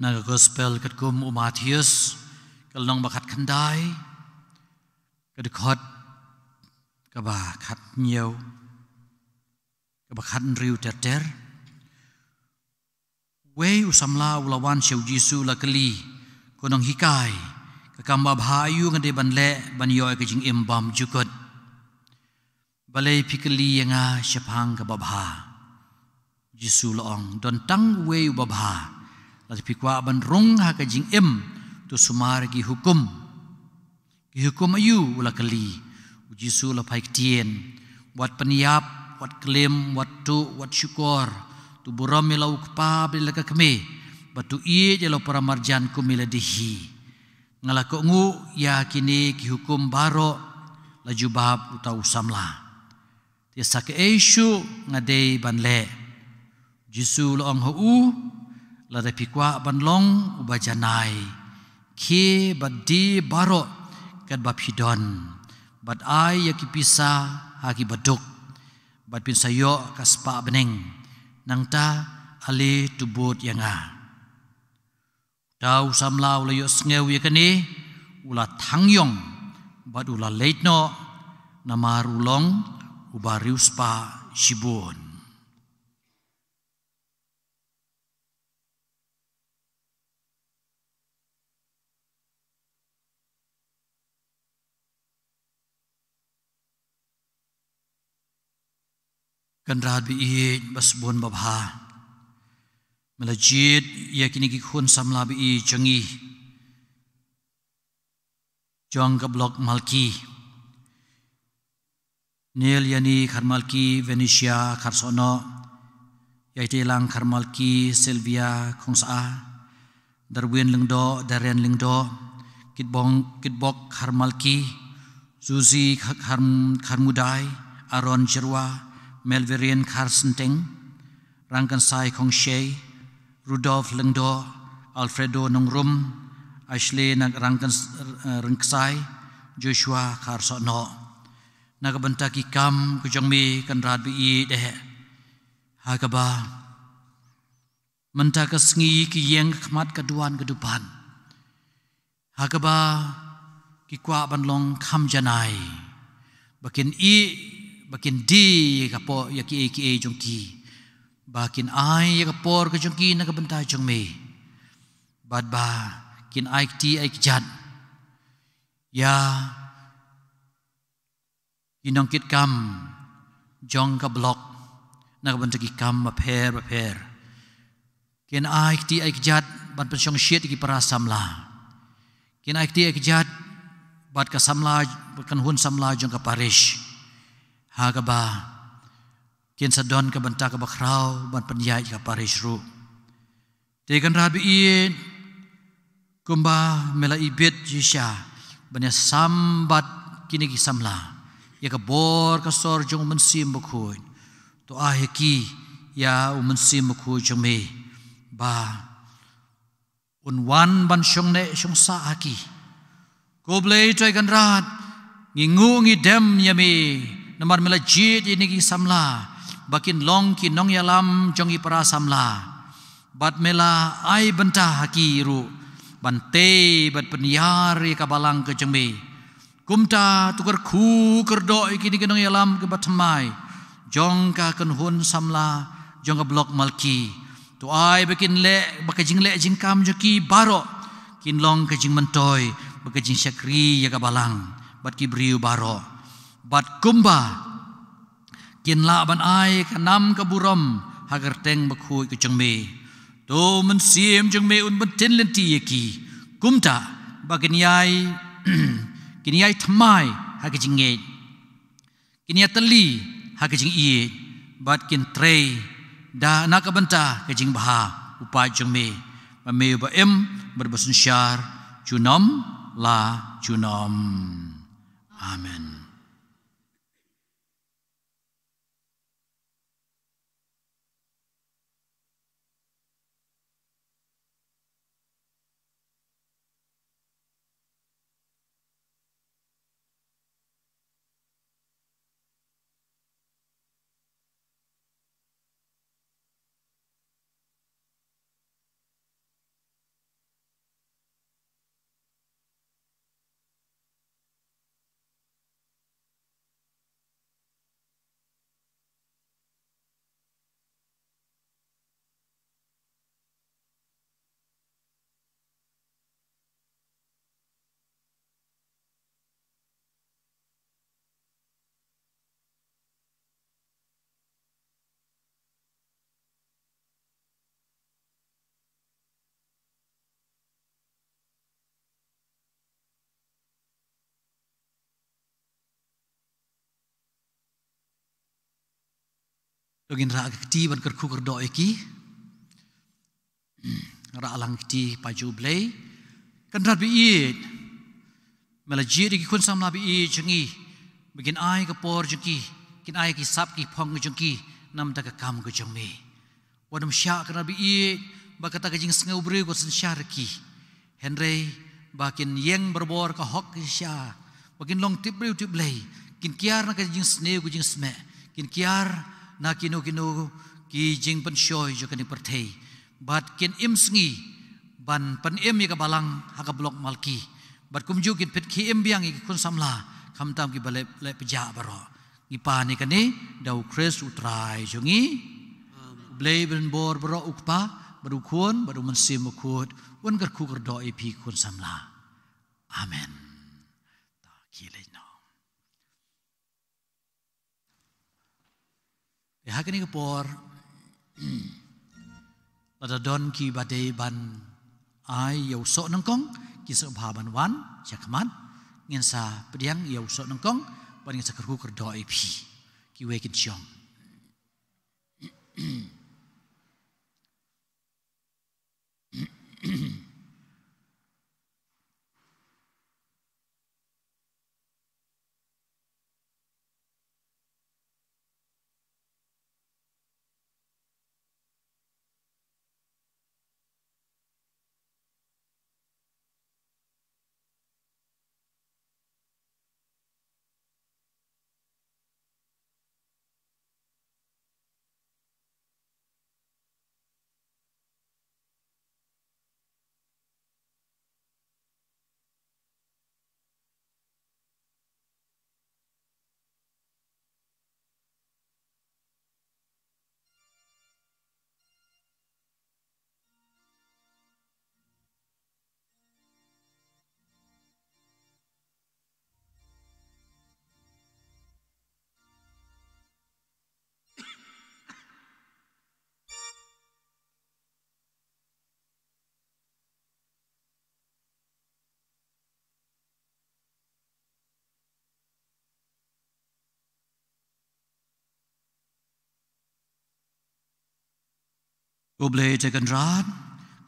B: naga gospel kat kum Matius kalong bakat khandai kadkhot kaba khat nhiều kaba khat riu ter we usamla ulawan sheu Jisu la kali konong hikai kakamba bhayu ngade banle banyo ka jing embam jukot balai pikali yanga syapang ka babha Jisu laong don tang we babha lati pikwa ban rong ha ka jing tu sumar ki hukum ayu ula kali Jisu la pai tien wat peniap wat klaim wat tu wat syukur tu buram milau kpa bila ka keme batu ie jelo para marjan ku miladihi ngala ko ngu ya kini ki hukum baro la jubab utau samla tiasa ke esyu ngade banle Jisu la ong hu lada pikwa banlong ubajanai ki badi baro kat bapidon bad ai yakipisa haki baduk bad pin sayo kaspa beneng nangta ali tubut yanga tau samla ula yo sngew yakani ula thangyong bad ula leitno namarulong ubariuspa shibun kanrat bi i basbon babha melajit yakini ki khun samla bi i changi jong ka blok malki nel yani kharmalki Venetia kharsono yaite lang kharmalki Sylvia khongsa darwin lengdo daren lengdo kitbok kharmalki Suzy kharmudai Aron Jerwa Melverian Karsenteng, Rangkan Sai Kong Shea, Rudolf Lengdo, Alfredo Nongrum, Ashley Nag Rangkan Rengksai, Joshua Karsono, Nagabantaki Kam Kujangmi Kanrad Bi Dehe, Hagaba, Mentakas Ngi Ki Yeng Kmat Kaduan Kedupan, Hagaba Kikwa Banlong Kam Janai, Bakin di kapo yaki eki jongki bakin ai yakapor ke jongki nagabentai jongme badba kin ai ti ai jat ya kinongkit kam jong ka blok nagabentaki kam maper kin ai ti ai jat ban pensyong syet ki para samla kin ai ti ai jat bat ka samla kan hun samla jong ka parish ha ka ba kin sa don ka banta ka bakraw ban panyai ka parish ru te kan rabi i kumba mela ibet jisha banya sambat kini ki samla ya ka bor ka sor jong mensim bukhoy to aheki ya mensim bukhoy jong me ba unwan ban shong ne shong sa aki ko blei toy kan rat ngingu ngi dem yami namar mela jit ini ki samla bakin long ki nong yalam jong i para samla bat mela ai benta haki ru bante bat penyari kabalang ke jengme kumta tukar ku kerdo iki ni nong yalam ke batmai jong ka kan hun samla jong ka blok malki tu ai bakin le bakajing le jingkam joki baro kin long ke jing mentoy bakajing syakri ya kabalang bat ki briu baro bat kumba kin la ban ai kanam ka buram hagar teng bakhui ke jengme to mensim jengme un benten lenti ki kumta bakin yai kin yai thamai hagajing nge kin ya teli hagajing i bat kin tre da nakabanta kajing baha upa jengme mame ba em berbasun syar junom la junom amen. Login ra keti ban kerku kerdo eki ra alang keti paju blei kan rabi i melaji di kun sam labi i jengi begin ai ke por jengi kin ai ki sap ki phong jengi nam ta ka kam ke jengme wadam sya kan rabi i ba kata ka jing sngau bre ko sen syar ki henry bakin yeng berbor ka hok ki sya bakin long tip bre tip blei kin kiar na ka jing sneu ku jing sme kin kiar na kinu ki jing pen shoy jo kani perthei bat kin im sngi ban pen im ya kabalang haka blok malki bat kumju kin pet ki im biang ki kun samla khamtam ki bale le peja baro ngi pa ni kani dau kres utrai jongi blei ben bor bro ukpa badu kun badu mensim ukut un gar ku do ip kun samla amen ta ki hakani kapor pada don ki badai ban ai yau sok nangkong ki sa ban wan chakman ngin sa pediang yau sok nangkong ban ngin sa kerku kerdo ip ki wekin chong Boleh tekan rat,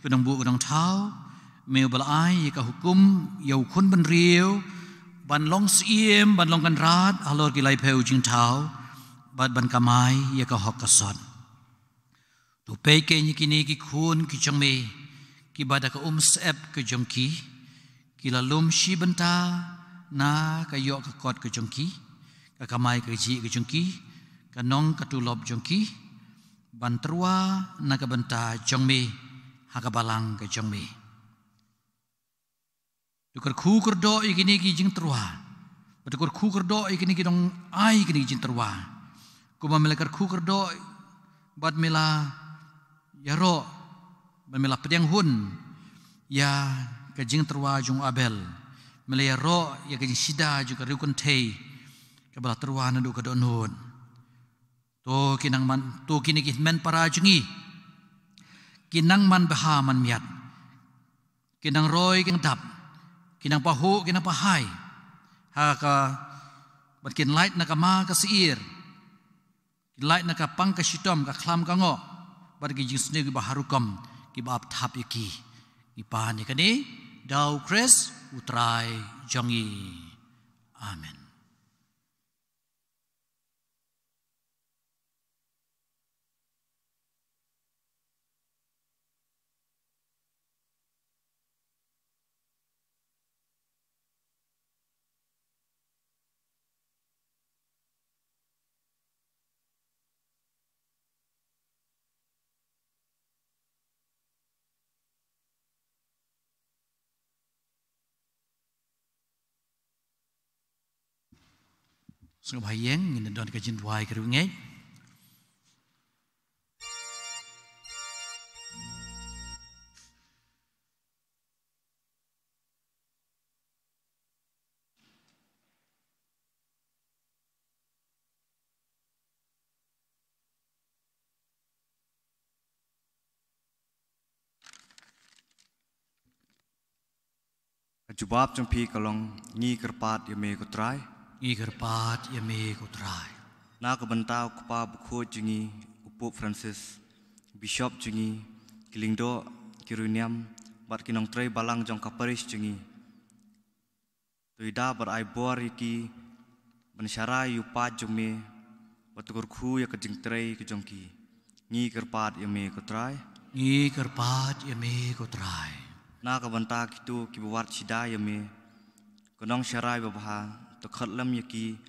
B: kedang bu kedang tau, meu balai ka hukum yau kun ban riu, ban long siem, ban long kan rat, halor kilai peu jing tau, ban kamai ya ka hok kasot. Tu peke ni kini ki kun ki jong me, ki bada ka sep ke jong ki lalum shi benta na ka yok ka kot ke jong ki, ka kamai ke ji ke jong ki, ka nong ka tulop jong ki. Bantrua naga benta jongme haka balang ke jongme. Tukar khu kerdo ikini ki jing terua. Tukar khu kerdo ikini ki dong ai ikini jing terua. Kuma melakar khu kerdo bad mela yaro bad mela pediang hun ya ke jing terua jong abel. Mela yaro ya ke jing sida juga riukun tei ke bala terua nadu ke donun. To kinang man to kini men para jungi kinang man baha man miat kinang roy kinang dap kinang pahu kinang pahai haka batkin light na kama ka siir light na ka pang ka shitom ka khlam ka ngo bat gi jisne gi baharukam ki bab thap yaki ipa ni kani dau kres utrai jongi amen. Sungguh bayang ini don kajin duai kerungai.
D: Jubab jumpi kalong ngi kerpat yame kutrai.
B: Ikerpat yame kutrai.
D: Na kebentau kepa bukho jungi Upo Francis Bishop jungi Kilingdo Kiruniam bat kinong tray balang jong kaparis jungi. Tuida bar ai bor iki bensyara yupa jume batukur khu ya kejing tray ke jongki. Ngi kerpat yame kutrai.
B: Ikerpat yame kutrai.
D: Na kebenta kitu kibuat sida yame konong syarai babha Tukhat lam yaki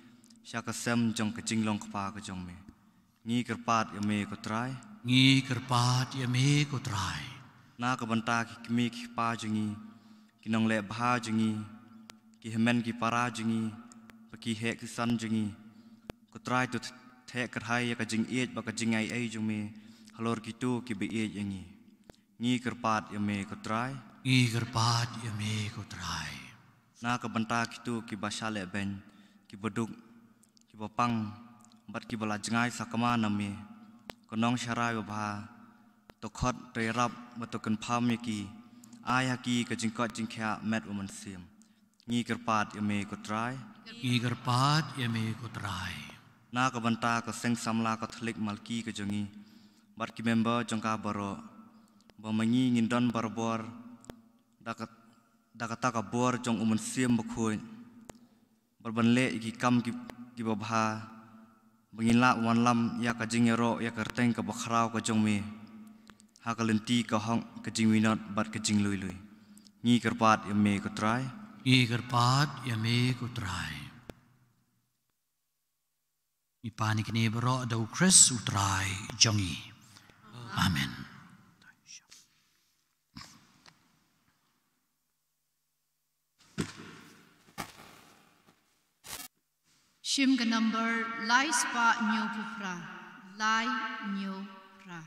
D: syakasem jong kecing long kepa ke jong me. Ngi kerpat yame kutrai.
B: Ngi kerpat yame kutrai.
D: Na kebenta ki kimi ki pa jungi. Kinong le bha jungi. Ki hemen ki para jungi. Paki hek kisan jungi. Kutrai tu thek kerhai ya kajing iet ba kajing ai jong me. Halor kitu ki be iet yangi. Ngi kerpat yame kutrai.
B: Ngi kerpat yame kutrai.
D: Na kebenta kitu ki basale ben ki beduk ki bapang bat ki bala jengai sakama nami konong syarai ba tokhot terap batukan pham yaki aya ki ka jingkot jingkha met woman sim ngi kerpat yame kutrai.
B: Ngi kerpat yame kutrai.
D: Na kebenta ka seng samla Katolik malki ka jongi bat ki member jongka baro bamangi ngindon barbor dakata ka bor jong siem bakhoy barbanle iki kam ki babha bangila wanlam ya ka jingero ya kerteng ka bakhrau ka jong me ha ka lenti ka hong ka jingwinot bat ka jinglui lui ngi kerpat yame kutrai.
B: Ngi kerpat yame kutrai. Ipani kini bero dau kres utrai jongi amen.
A: Shim ga number lai spa nyo pupra lai nyo pra.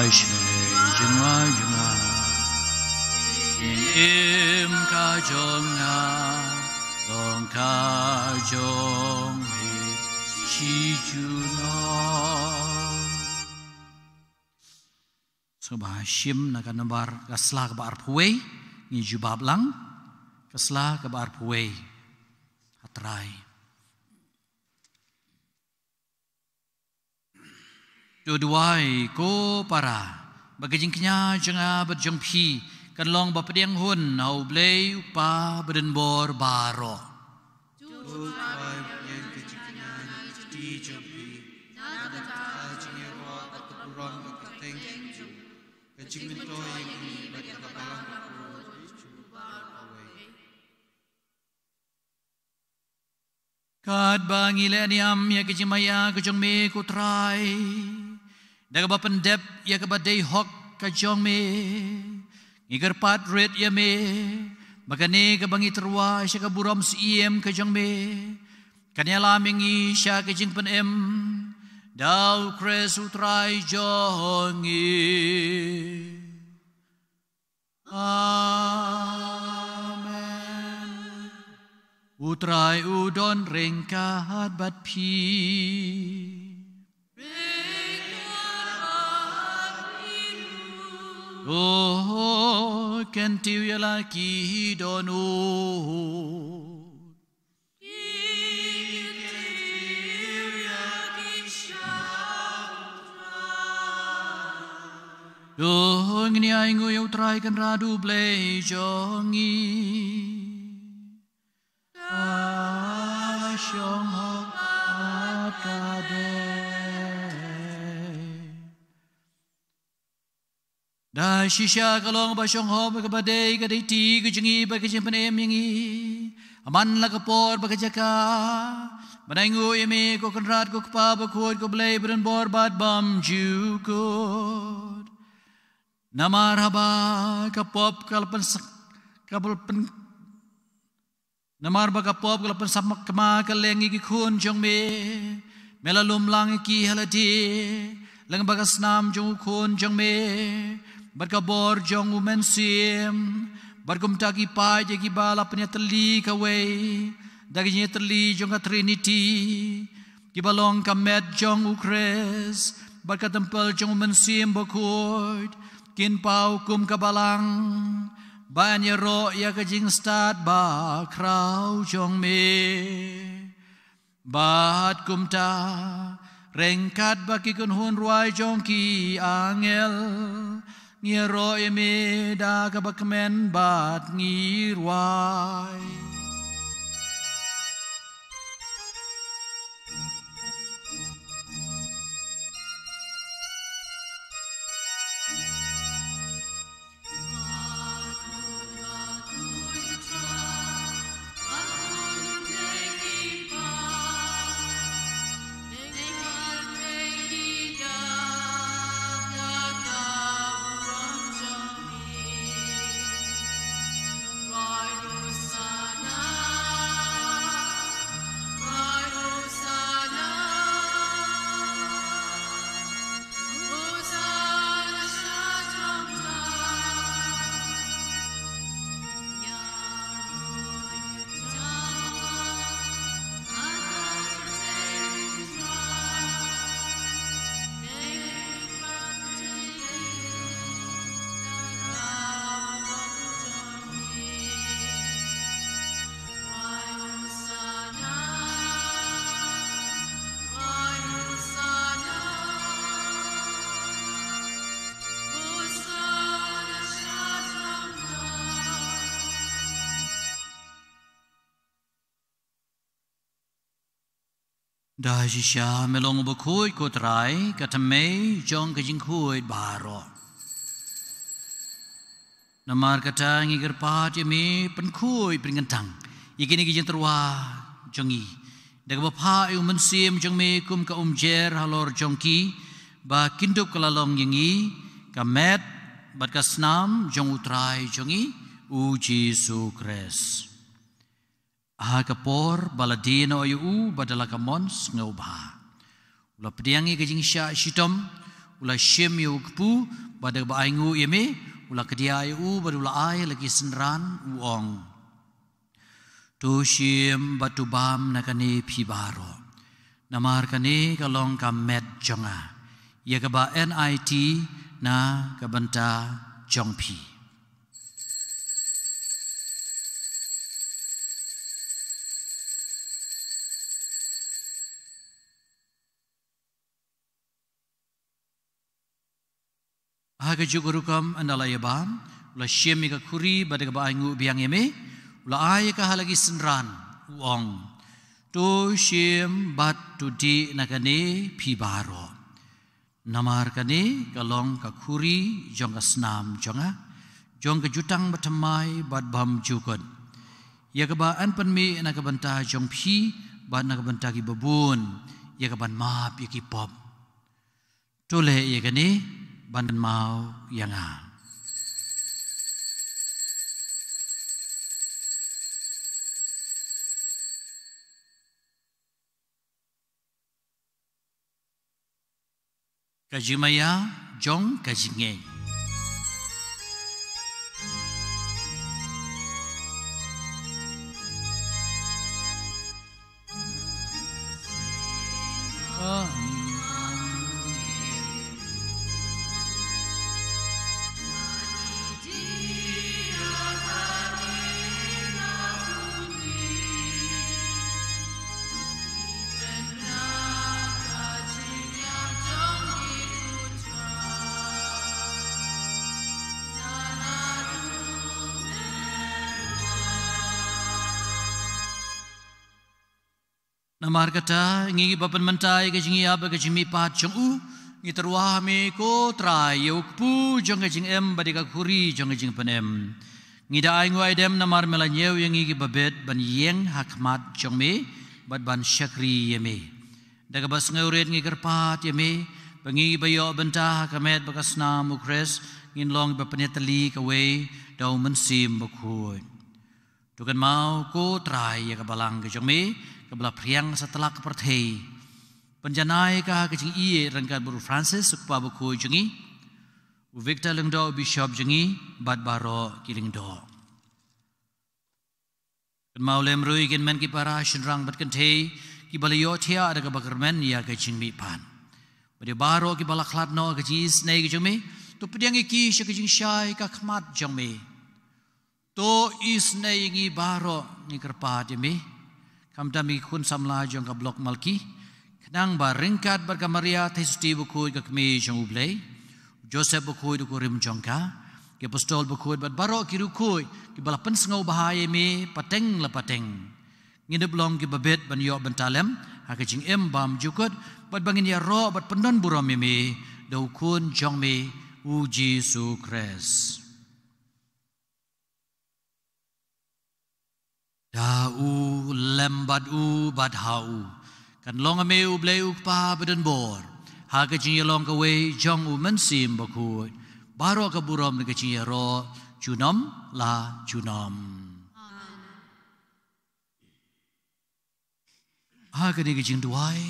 B: junga im ka jonga long ka jong chi juno Soba Hashim na kanabar kasla ka bar puwe ni jubab lang kasla ka bar puwe hatrai Duduai ko para bagajing knya janga berjong pi kan long bapediang hun au blei upa bedenbor baro Duduai yang keciknya di jompi nada ta jingnya ro atapurong keteng kecing minto yang ini bagi kapalang Kad bangile niam ya kejimaya kejong me kutrai Daga bapendep ya kabadai hok kajong me Igar pat red ya me Bagane kabangi terwa Isya kaburam siem kajong me Kanya laming isya kajing penem Dau kres utrai jongi Amen Utrai udon rengkat bat pi Oh, kentiu ya laki donu. Kentiu ya kisah. Oh, ngini aingu ya utrai kan radu blei jongi. Asyong hok akade. Da shisha kalong basyong ho bagabade gadai ti gujengi bagajing panem yangi aman la kapor bagajaka banangu yeme ko kanrat ko kpa bakod ko blay beren bor bad bam jukod namar haba kapop kalpan kapulpen namar ba kapop kalpan samak kama kalengi ki khun jong me melalum lang ki halati lang bagas nam jong khun jong me Berkabor jong umen sim Berkum taki pa jagi bala penya teli kawai Daginya teli jong ka Trinity Kibalong kamet jong ukres Berkatempel jong umen sim bokod Kin pau kum kabalang Banya ro ya kajing stad ba krau jong me Bat kum ta Rengkat baki kun hun ruai jong ki angel Ngiro eme da kabakmen bat ngirwai Da shisha melong bakui kotrai katame jong kajing kuit baro. Namar kata ngiger pat yame penkui peringantang. Ikini kajing terwa jongi. Daga bapa yu mensim jong me kum ka umjer halor jongki ba kindup kalalong yangi kamet bat kasnam jong utrai jongi uji sukres. Aha kapor baladino ayu badala kamons ngobha. Ula pediangi kajing sya shitom ula shim yu kpu bada ba aingu yeme ula kedia u bada ula ai lagi senran uong tu shim batu bam nakane pibaro namar kane kalong kamet jonga ya kaba NIT na kabanta jongpi Haga jugurukam andala yabam ula shemi ka kuri bada ka aingu biang yeme ula ay ka halagi senran uong tu shem bat tu di nakane pibaro namar kane kalong ka kuri jong ka snam jonga jong ka jutang batamai bad bam jukon ya ka ba an panmi na ka banta jong phi bad na ka banta ki babun ya ka ban map ya ki pop tole ya kane bandan mau yang a kajimaya jong kajinge Namar kata ngi bapan mentai ke jingi apa ke jimi pat jong u ngi terwah me ko trai yok pu jong ke jing em badika kuri jong ke jing panem ngi da ai ngoi dem namar melanyeu yang ngi babet ban yeng hakmat jong me bad ban syakri yeme daga bas ngeuret ngi kerpat yeme bangi bayo bentah kamet bakasna mukres ngin long bapanetali ka we dau mensim bakui tukan mau ko trai ya kabalang ke jong me kabla priang setelah keperthei penjanai ka kejing iye rangkat Guru Francis sukpa buku jengi Victor lengdo bishop jengi bad baro kilingdo kan maulem rui gen men ki para shinrang bat kenthe ki baliyo thia ada ka bagarmen ya kejing mi pan bade baro ki bala khlat no kejing snei kejing me to pediang ki kejing shai ka khmat jong me to isnei ngi baro ni kerpa de me kam dami kun samla jong ka blok malki kenang ba ringkat barka Maria tesuti buku ka kmi jong ublei Joseph buku du kurim jong ka ke apostol buku bat baro ki ruku ki bala pensngau bahaye me pateng la pateng ngide blong ki babet ban yo bentalem ha ka jing em bam jukut bat bangin ya ro bat pendon buram me dau kun jong me u Jesu Christ Dau lembat u bad hau kan long ame u blei u pa badan bor ha ka jing long ka we jong u mensim baku baro ka buram ka jing ro junom la junom ha ka ni ka jing duai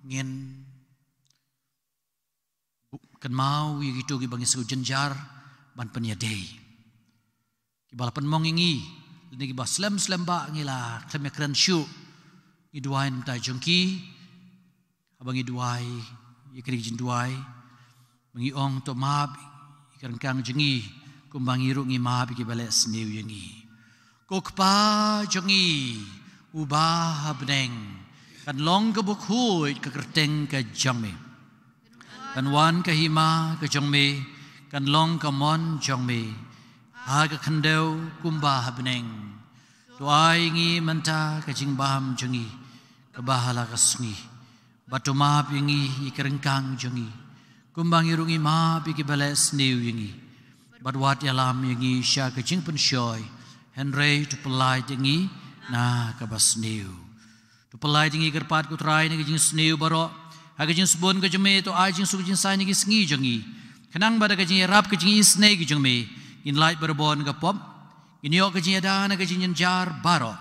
B: ngin kan mau yi gitu ki bangi su jenjar ban penyadei ki balapan mong ingi ni ba slam ba ngila khamya kran shu i duai ta jongki abang i duai i kri jin duai mangi ong to map i kan kang jengi kumbangi ru ngi map ki bale sniu yengi kokpa jongi uba habneng kan long ka bukhui ka kerteng ka jongme kan wan ka hima ka jongme kan long ka mon jongme Haga kandau kumba habneng Tuai ngi menta kajing baham jongi Kebahala kasngi Batu maap yengi ikerengkang jongi Kumbang irungi maap iki bales niu yengi Badwat yalam yengi sya kajing pensyoy Henry tu pelai yengi na kabas niu Tu pelai yengi kerpat kutrai ni kajing sniu baro Haga jing sebun kajime tu ai jing suku jing sai ni kisngi jongi Kenang bada kajing rap kajing isnei kajing me In light berbon kapop, in yo kajing ada na kajing jar baro,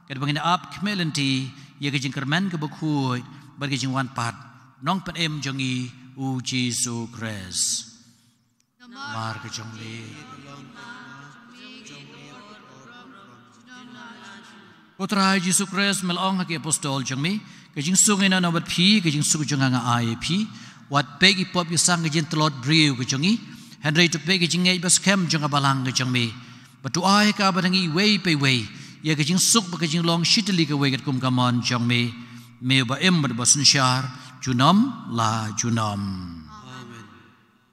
B: kadang up kemelenti, ya kajing kermen kebukui, berkajing wan pat, nong pen em jongi u Giêsu Christ mar cái trong mi Putra Giêsu Christ melong haki apostol trong mi cái jing sung ina na wat phi cái jing sung jong nga ai phi wat pe ki pop yusang cái jing telot briu cái trong i Henry to pe cái jing ngai bas kem jong abalang cái trong mi batu ai ka badangi way pe way ya cái jing suk ba cái jing long shitli cái way cái kum kamon trong mi me ba em ba sun shar junam la junam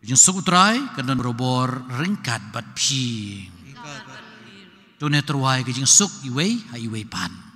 B: jing suk trai kan robor ringkat bat phi tu ne truai cái jing suk i way hai way pan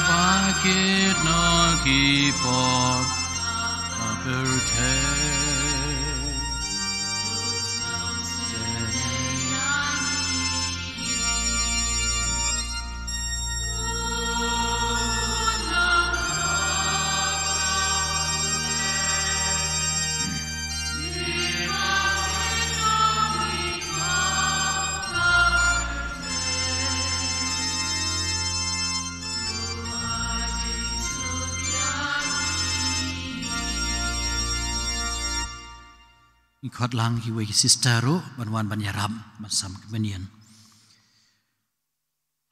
B: Bakit nakipag aperte Ikut lang hiwe sisteru banwan banyaram masam kemenian.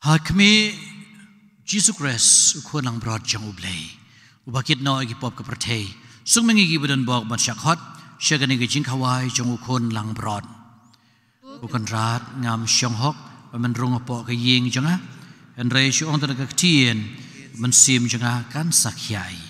B: Hakmi Jesus Christ ukun lang broad jang ublay. Ubakit no igi pop kapertay. Sung mengi badan bog ban syakhot syagani gijing kawai jang ukun lang broad. Ukun rat ngam syonghok menrung apo kaying janga. Henry syong tanaga ketien mensim janga kan sakyai.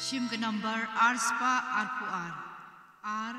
A: Shim ke number arspa arpuar. R.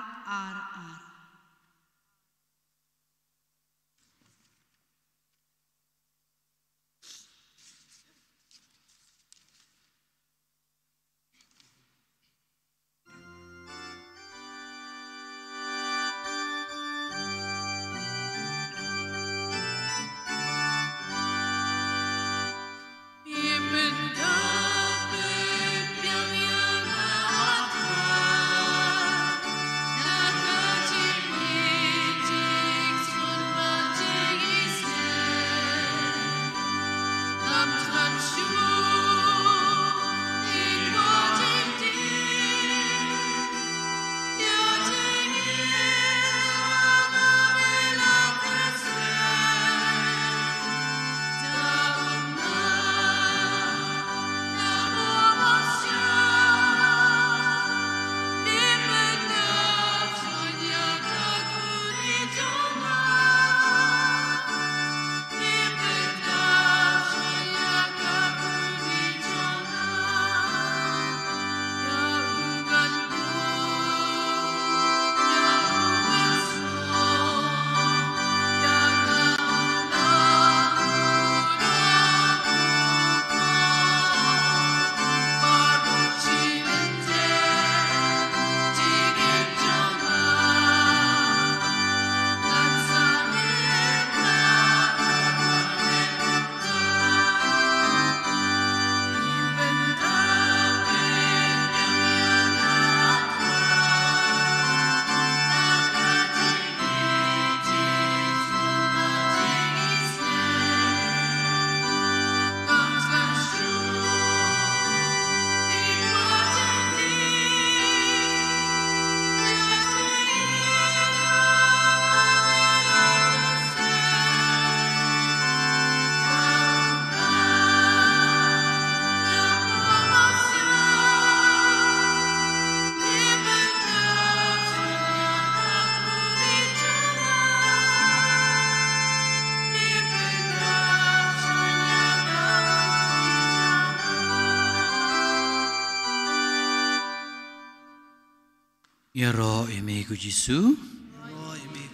B: Ya roh ime ku Jisu,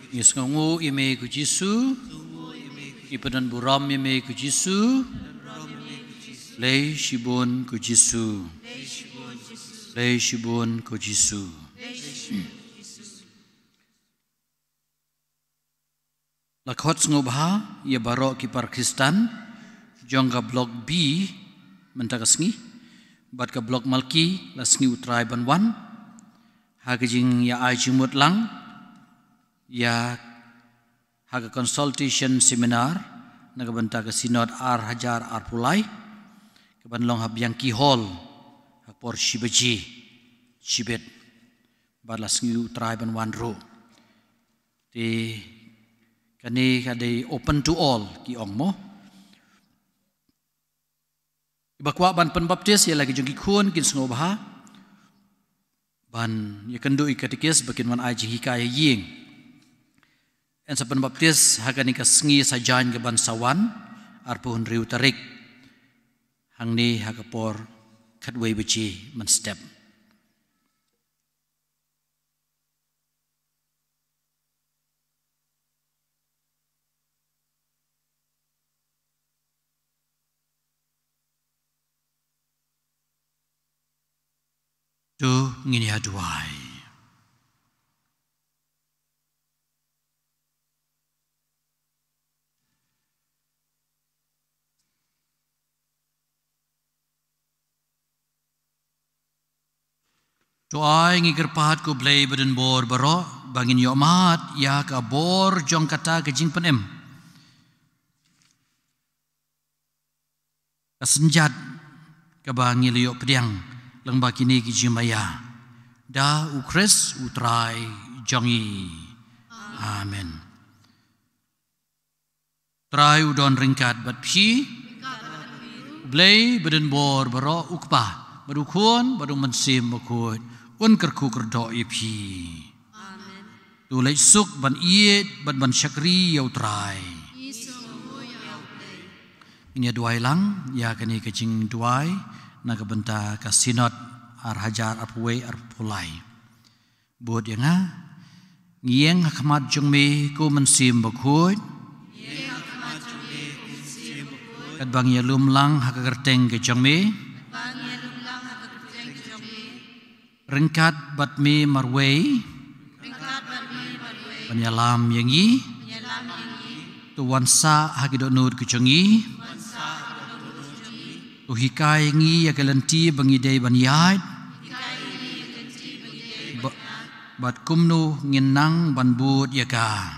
B: ya sengongu ime ku Jisu, ipadan buram ime ku Jisu, lei shibun ku Jisu, lei shibun ku Jisu. Lakhot sengubha ya barok kipar Kristan, jongga blok B mentagasngi, bat ka blok Malki lasngi utrai banwan. Hagajing ya ajimut lang ya haga consultation seminar nagabanta ka sinod ar hajar ar pulai kabanlong habyang kihol hapor shibaji shibet balas ngiu triban wanro ti kani kadai open to all ki ong mo ibakwa ban penbaptis ya lagi jong kun kin sngobaha ban ya kendu ikatikis bakin wan aji hikaya ying en sa penbaptis hagani ka sngi sajan ke ban sawan arpuhun riu tarik hangni hagapor kadway beji man step tu ngini aduai tuai ngikir pahat ku blay badan bor baro bangin yomat ya ka bor jong kata ke jing penem kasenjat ka bangil yo pediang lang bakini ki jimaya da ukres utrai jongi amen trai udon ringkat bat phi blay badan bor baro ukpa badu kun badu mensim bakut un kerku kerdo ipi amen tu lai suk ban iet ban syakri yau trai ini duai lang ya kani kecing duai na kabenta ka sinod ar hajar ar puwe ar pulai buat yang ngieng hakmat jong me ko mensim bakhut kat bang ya lumlang hakagerteng ke jong me rengkat bat me marway penyalam yangi tuan sa hakidonur ke jongi tu hikai ngi yakalenti bangidai banyat bat kumnu nginang banbut yaka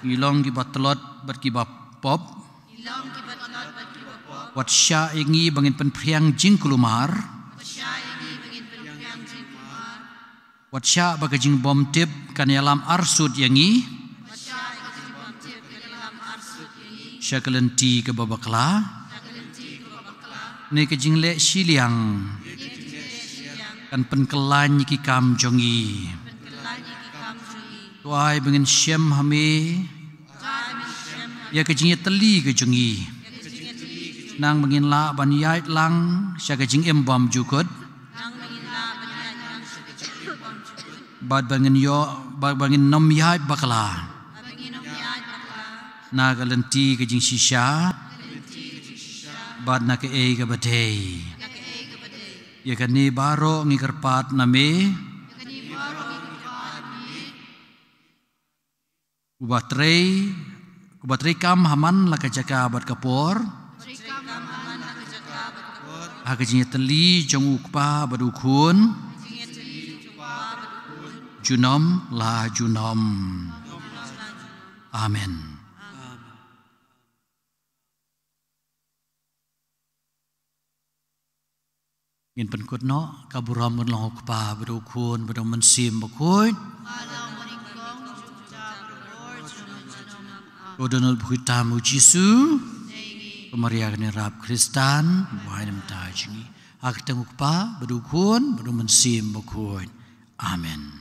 B: ngilong ki batlot bat ki bapop wat sya ingi bangin penpriang jing kulumar wat sya bagajing bom tip kan yalam arsud yangi syakalenti ke babakla ne ke jingle siliang kan penkelany ki kam jongi tuai bengin syem hame ya ke jinge teli ke jongi nang bengin la ban yait lang syaka jing embam jukut bad bengin nom yait bakala na galenti ke jing shisha bad na ke e ke badai ya kani baro ngikerpat name ubatrei kam haman la kajaka bat kapor hakajinya teli jong ukpa badukun junom la junom amen. Ngin penkut no kaburam mun long pa bedukun bedong mensim bakut Kodonol buhitam ujisu pemariakan rap Kristan buhainam tajingi ak tenguk pa bedukun bedong mensim bakut amen.